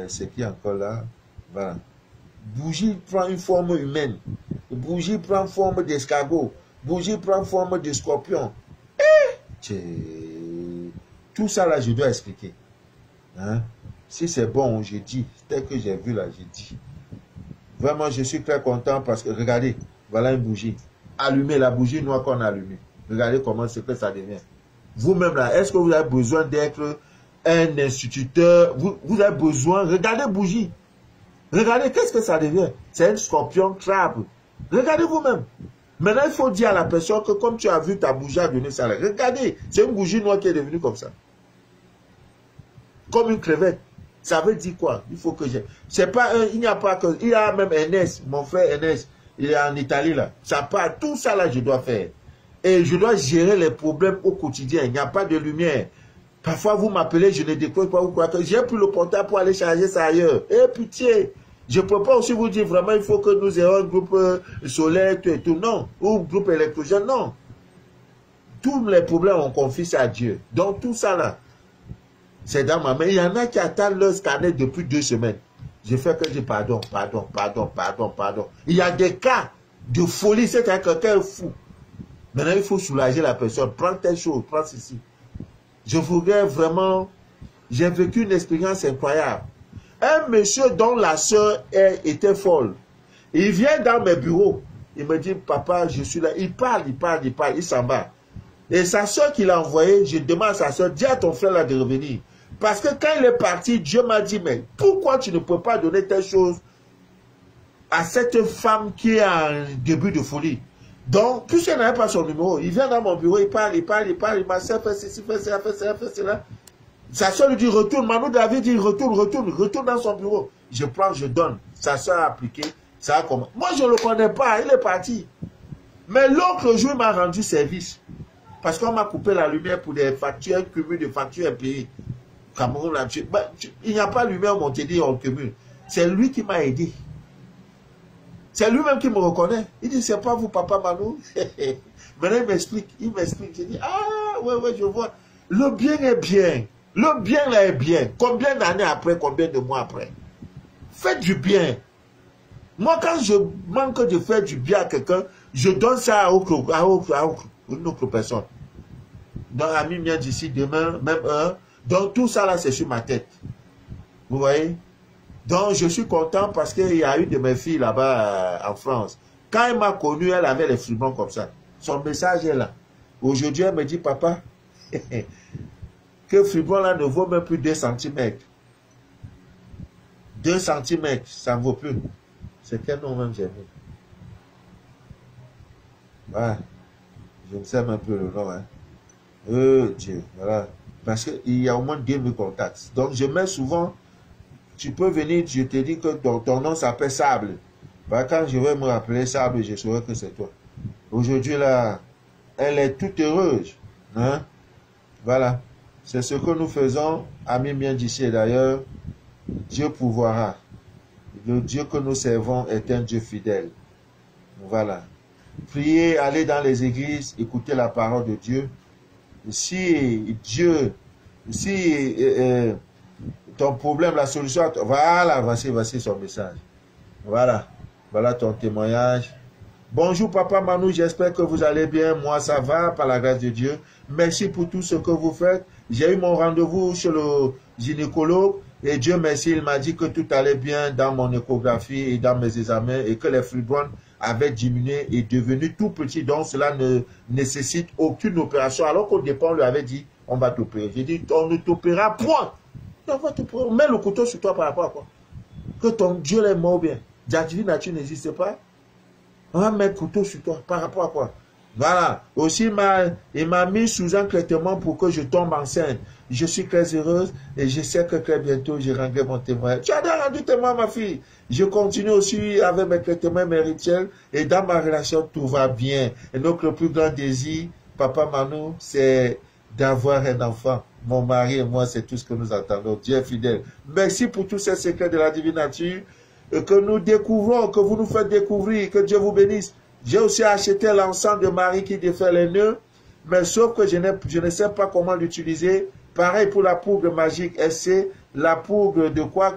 C'est qui encore là? Voilà. Bougie prend une forme humaine. Bougie prend forme d'escargot. Bougie prend forme de scorpion. Tout ça là, je dois expliquer. Hein? Si c'est bon, je dis. Tel que j'ai vu là, je dis. Vraiment, je suis très content parce que, regardez, voilà une bougie. Allumez la bougie noire qu'on a allumée. Regardez comment c'est que ça devient. Vous-même là, est-ce que vous avez besoin d'être un instituteur? Vous avez besoin, regardez bougie. Regardez, qu'est-ce que ça devient? C'est un scorpion crabe. Regardez vous-même. Maintenant, il faut dire à la personne que comme tu as vu ta bougie a donné ça là, regardez, c'est une bougie noire qui est devenue comme ça. Comme une crevette. Ça veut dire quoi? Il faut que j'ai... C'est pas un... Il n'y a pas que... Il y a même Ernest, mon frère Ernest, il est en Italie là. Ça part, tout ça là, je dois faire. Et je dois gérer les problèmes au quotidien. Il n'y a pas de lumière. Parfois, vous m'appelez, je ne décroche pas ou quoi. J'ai pris le portable pour aller charger ça ailleurs. Eh, pitié. Je ne peux pas aussi vous dire vraiment, il faut que nous ayons un groupe solaire et tout. Non. Ou un groupe électrogène. Non. Tous les problèmes, on confie ça à Dieu. Donc, tout ça là, c'est dans ma main. Il y en a qui attendent leur scanner depuis 2 semaines. Je fais que je pardon. Il y a des cas de folie. C'est quelqu'un est fou. Maintenant, il faut soulager la personne. Prends telle chose, prends ceci. Je voudrais vraiment... J'ai vécu une expérience incroyable. Un monsieur dont la soeur était folle. Il vient dans mes bureaux. Il me dit, papa, je suis là. Il parle, il s'en va. Et sa soeur qui l'a envoyé, je demande à sa soeur, dis à ton frère là de revenir. Parce que quand il est parti, Dieu m'a dit, mais pourquoi tu ne peux pas donner telle chose? à cette femme qui est en début de folie. Donc, puisqu'elle n'avait pas son numéro, il vient dans mon bureau, il parle, il m'a fait ceci, fait cela, fait cela. Sa soeur lui dit, retourne. Manu David dit, retourne dans son bureau. Je prends, je donne. Sa soeur a appliqué, ça a commencé. Moi, je ne le connais pas, il est parti. Mais l'autre jour, il m'a rendu service. Parce qu'on m'a coupé la lumière pour des factures, un cumul de factures impayées. Cameroun, là, il n'y a pas de lumière, on t'a dit, on cumule. C'est lui qui m'a aidé. C'est lui-même qui me reconnaît. Il dit, c'est pas vous, papa Manu. Maintenant, il m'explique. Je dis, ah, ouais, je vois. Le bien est bien. Le bien là est bien. Combien d'années après, combien de mois après? Faites du bien. Moi, quand je manque de faire du bien à quelqu'un, je donne ça à une autre personne. Donc, ami vient d'ici demain, même heure. Donc, tout ça là, c'est sur ma tête. Vous voyez? Donc, je suis content parce qu'il y a une de mes filles là-bas en France. Quand elle m'a connu, elle avait les fribons comme ça. Son message est là. Aujourd'hui, elle me dit, papa, que fribon là ne vaut même plus 2 cm. 2 cm, ça ne vaut plus. C'est quel nom même j'ai mis? Ouais. Je ne sais même plus le nom. Hein. Dieu, voilà. Parce qu'il y a au moins 2000 contacts. Donc, je mets souvent, tu peux venir, je te dis que ton nom s'appelle Sable. Bah, quand je vais me rappeler Sable, je saurai que c'est toi. Aujourd'hui, là, elle est toute heureuse. Hein? Voilà. C'est ce que nous faisons. Amis bien d'ici d'ailleurs, Dieu pourvoira. Le Dieu que nous servons est un Dieu fidèle. Voilà. Priez, allez dans les églises, écoutez la parole de Dieu. Si ton problème, la solution, voilà, voici son message. Voilà ton témoignage. Bonjour papa Manu, j'espère que vous allez bien. Moi ça va, par la grâce de Dieu. Merci pour tout ce que vous faites. J'ai eu mon rendez-vous chez le gynécologue et Dieu merci, il m'a dit que tout allait bien dans mon échographie et dans mes examens et que les fibromes avaient diminué et devenu tout petit. Donc cela ne nécessite aucune opération. Alors qu'au départ on lui avait dit on va t'opérer. J'ai dit on ne t'opérera point. On va t'opérer. On met le couteau sur toi par rapport à quoi? Que ton Dieu est mort bien. La divine nature n'existe pas. On va mettre le couteau sur toi. Par rapport à quoi? Voilà. Aussi, il m'a mis sous un traitement pour que je tombe enceinte. Je suis très heureuse et je sais que très bientôt, je rendrai mon témoin. Tu as déjà rendu témoin, ma fille. Je continue aussi avec mes traitements, mes rituels. Et dans ma relation, tout va bien. Et donc, le plus grand désir, papa Manu, c'est d'avoir un enfant. Mon mari et moi, c'est tout ce que nous attendons. Dieu est fidèle. Merci pour tous ces secrets de la divine nature. Que nous découvrons, que vous nous faites découvrir, que Dieu vous bénisse. J'ai aussi acheté l'encens de Marie qui défait les nœuds, mais sauf que je ne sais pas comment l'utiliser. Pareil pour la poudre magique SC, la poudre de quoi,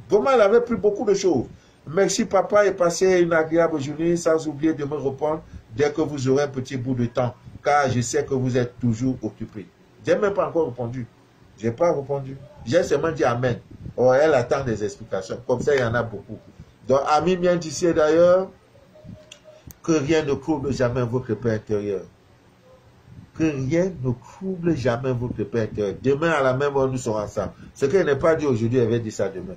vraiment elle avait pris beaucoup de choses. Merci papa et passez une agréable journée, sans oublier de me répondre dès que vous aurez un petit bout de temps, car je sais que vous êtes toujours occupé. Je n'ai même pas encore répondu. Je n'ai pas répondu. J'ai seulement dit Amen. Oh, elle attend des explications. Comme ça, il y en a beaucoup. Donc, amis bien d'ici d'ailleurs, que rien ne trouble jamais votre paix intérieure. Que rien ne trouble jamais votre paix intérieure. Demain, à la même heure, nous serons ensemble. Ce qu'elle n'est pas dit aujourd'hui, elle va dire ça demain.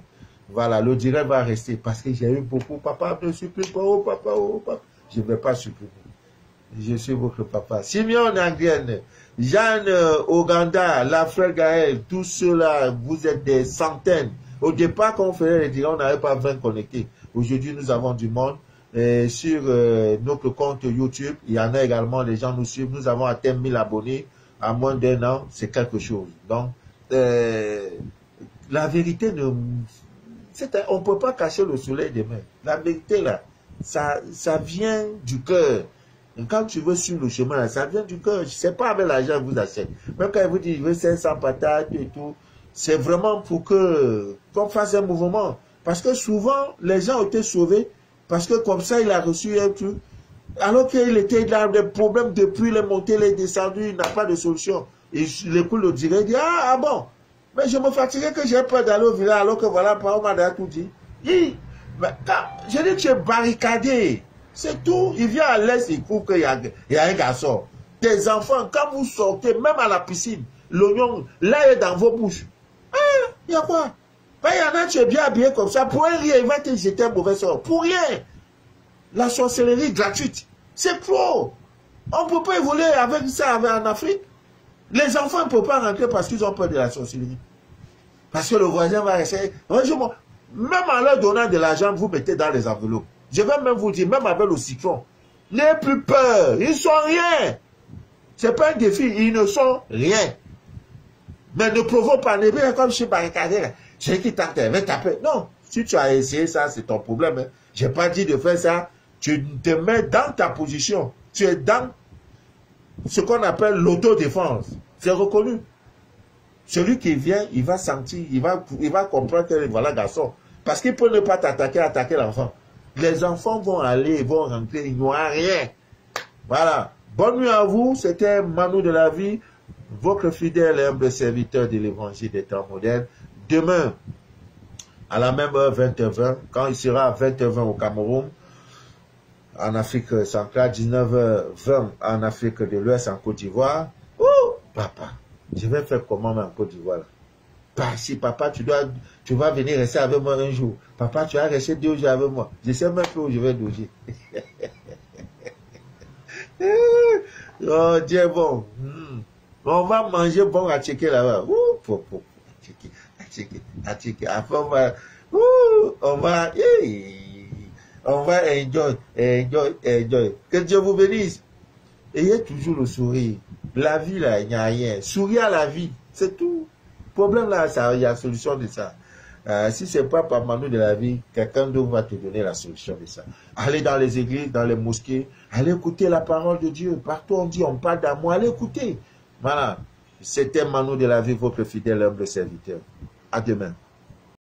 Voilà, le direct va rester parce que j'ai eu beaucoup. Papa, ne supplie pas, oh papa, oh papa. Je ne vais pas supplier. Je suis votre papa. Simeon Anglienne, Jeanne Oganda, la frère Gaël, tous ceux-là, vous êtes des centaines. Au départ, quand on faisait les direct, on n'avait pas 20 connectés. Aujourd'hui, nous avons du monde. Et sur notre compte YouTube, il y en a également, les gens nous suivent. Nous avons atteint 1000 abonnés en moins d'1 an. C'est quelque chose. Donc, la vérité, on ne peut pas cacher le soleil demain. La vérité, là, ça vient du cœur. Et quand tu veux sur le chemin, là, ça vient du cœur. Je sais pas avec l'argent que vous achetez. Même quand il vous dit, je veux 500 patates et tout, c'est vraiment pour qu'on fasse un mouvement. Parce que souvent, les gens ont été sauvés parce que comme ça, il a reçu un truc. Alors qu'il était dans des problèmes depuis, il est monté, il est descendu, il n'a pas de solution. Et l'écoute le dirait, il dit, ah bon, mais je me fatiguais que j'ai peur d'aller au village alors que voilà, Pao m'a tout dit. Je dis que tu es barricadé. C'est tout. Il vient à l'est, il trouve qu'il y a un garçon. Tes enfants, quand vous sortez, même à la piscine, l'oignon, là, il est dans vos bouches. Ah, il y a quoi? Ben, il y en a, tu es bien habillé comme ça. Pour rien, il va te jeter un mauvais sort. Pour rien. La sorcellerie gratuite. C'est trop. On ne peut pas évoluer avec ça en Afrique. Les enfants ne peuvent pas rentrer parce qu'ils ont peur de la sorcellerie. Parce que le voisin va essayer. Même en leur donnant de l'argent, vous mettez dans les enveloppes. Je vais même vous dire, même avec le citron, n'ayez plus peur. Ils ne sont rien. Ce n'est pas un défi. Ils ne sont rien. Mais ne provoque pas. Ne pas comme chez barricadé. C'est qui t'a taper. Non. Si tu as essayé ça, c'est ton problème. Hein. Je n'ai pas dit de faire ça. Tu te mets dans ta position. Tu es dans ce qu'on appelle l'autodéfense. C'est reconnu. Celui qui vient, il va sentir, il va comprendre que voilà, garçon. Parce qu'il peut ne pas attaquer l'enfant. Les enfants vont aller, ils vont rentrer, ils n'ont rien. Voilà. Bonne nuit à vous. C'était Manu de la vie, votre fidèle et humble serviteur de l'évangile des temps modernes. Demain, à la même heure, 20h20, quand il sera à 20h20 au Cameroun, en Afrique centrale, 19h20 en Afrique de l'Ouest, en Côte d'Ivoire. Ouh, papa, je vais faire comment en Côte d'Ivoire? Si papa, tu vas venir rester avec moi un jour. Papa, tu vas rester 2 jours avec moi. Je sais même plus où je vais loger. Oh, Dieu bon. On va manger bon à checker là-bas. À checker. Après, on va enjoy. Que Dieu vous bénisse. Ayez toujours le sourire. La vie, là, il n'y a rien. Souriez à la vie. C'est tout. Problème là, il y a solution de ça. Si ce n'est pas par Manu de la vie, quelqu'un d'autre va te donner la solution de ça. Allez dans les églises, dans les mosquées, allez écouter la parole de Dieu. Partout on dit, on parle d'amour, allez écouter. Voilà. C'était Manu de la vie, votre fidèle humble serviteur. À demain.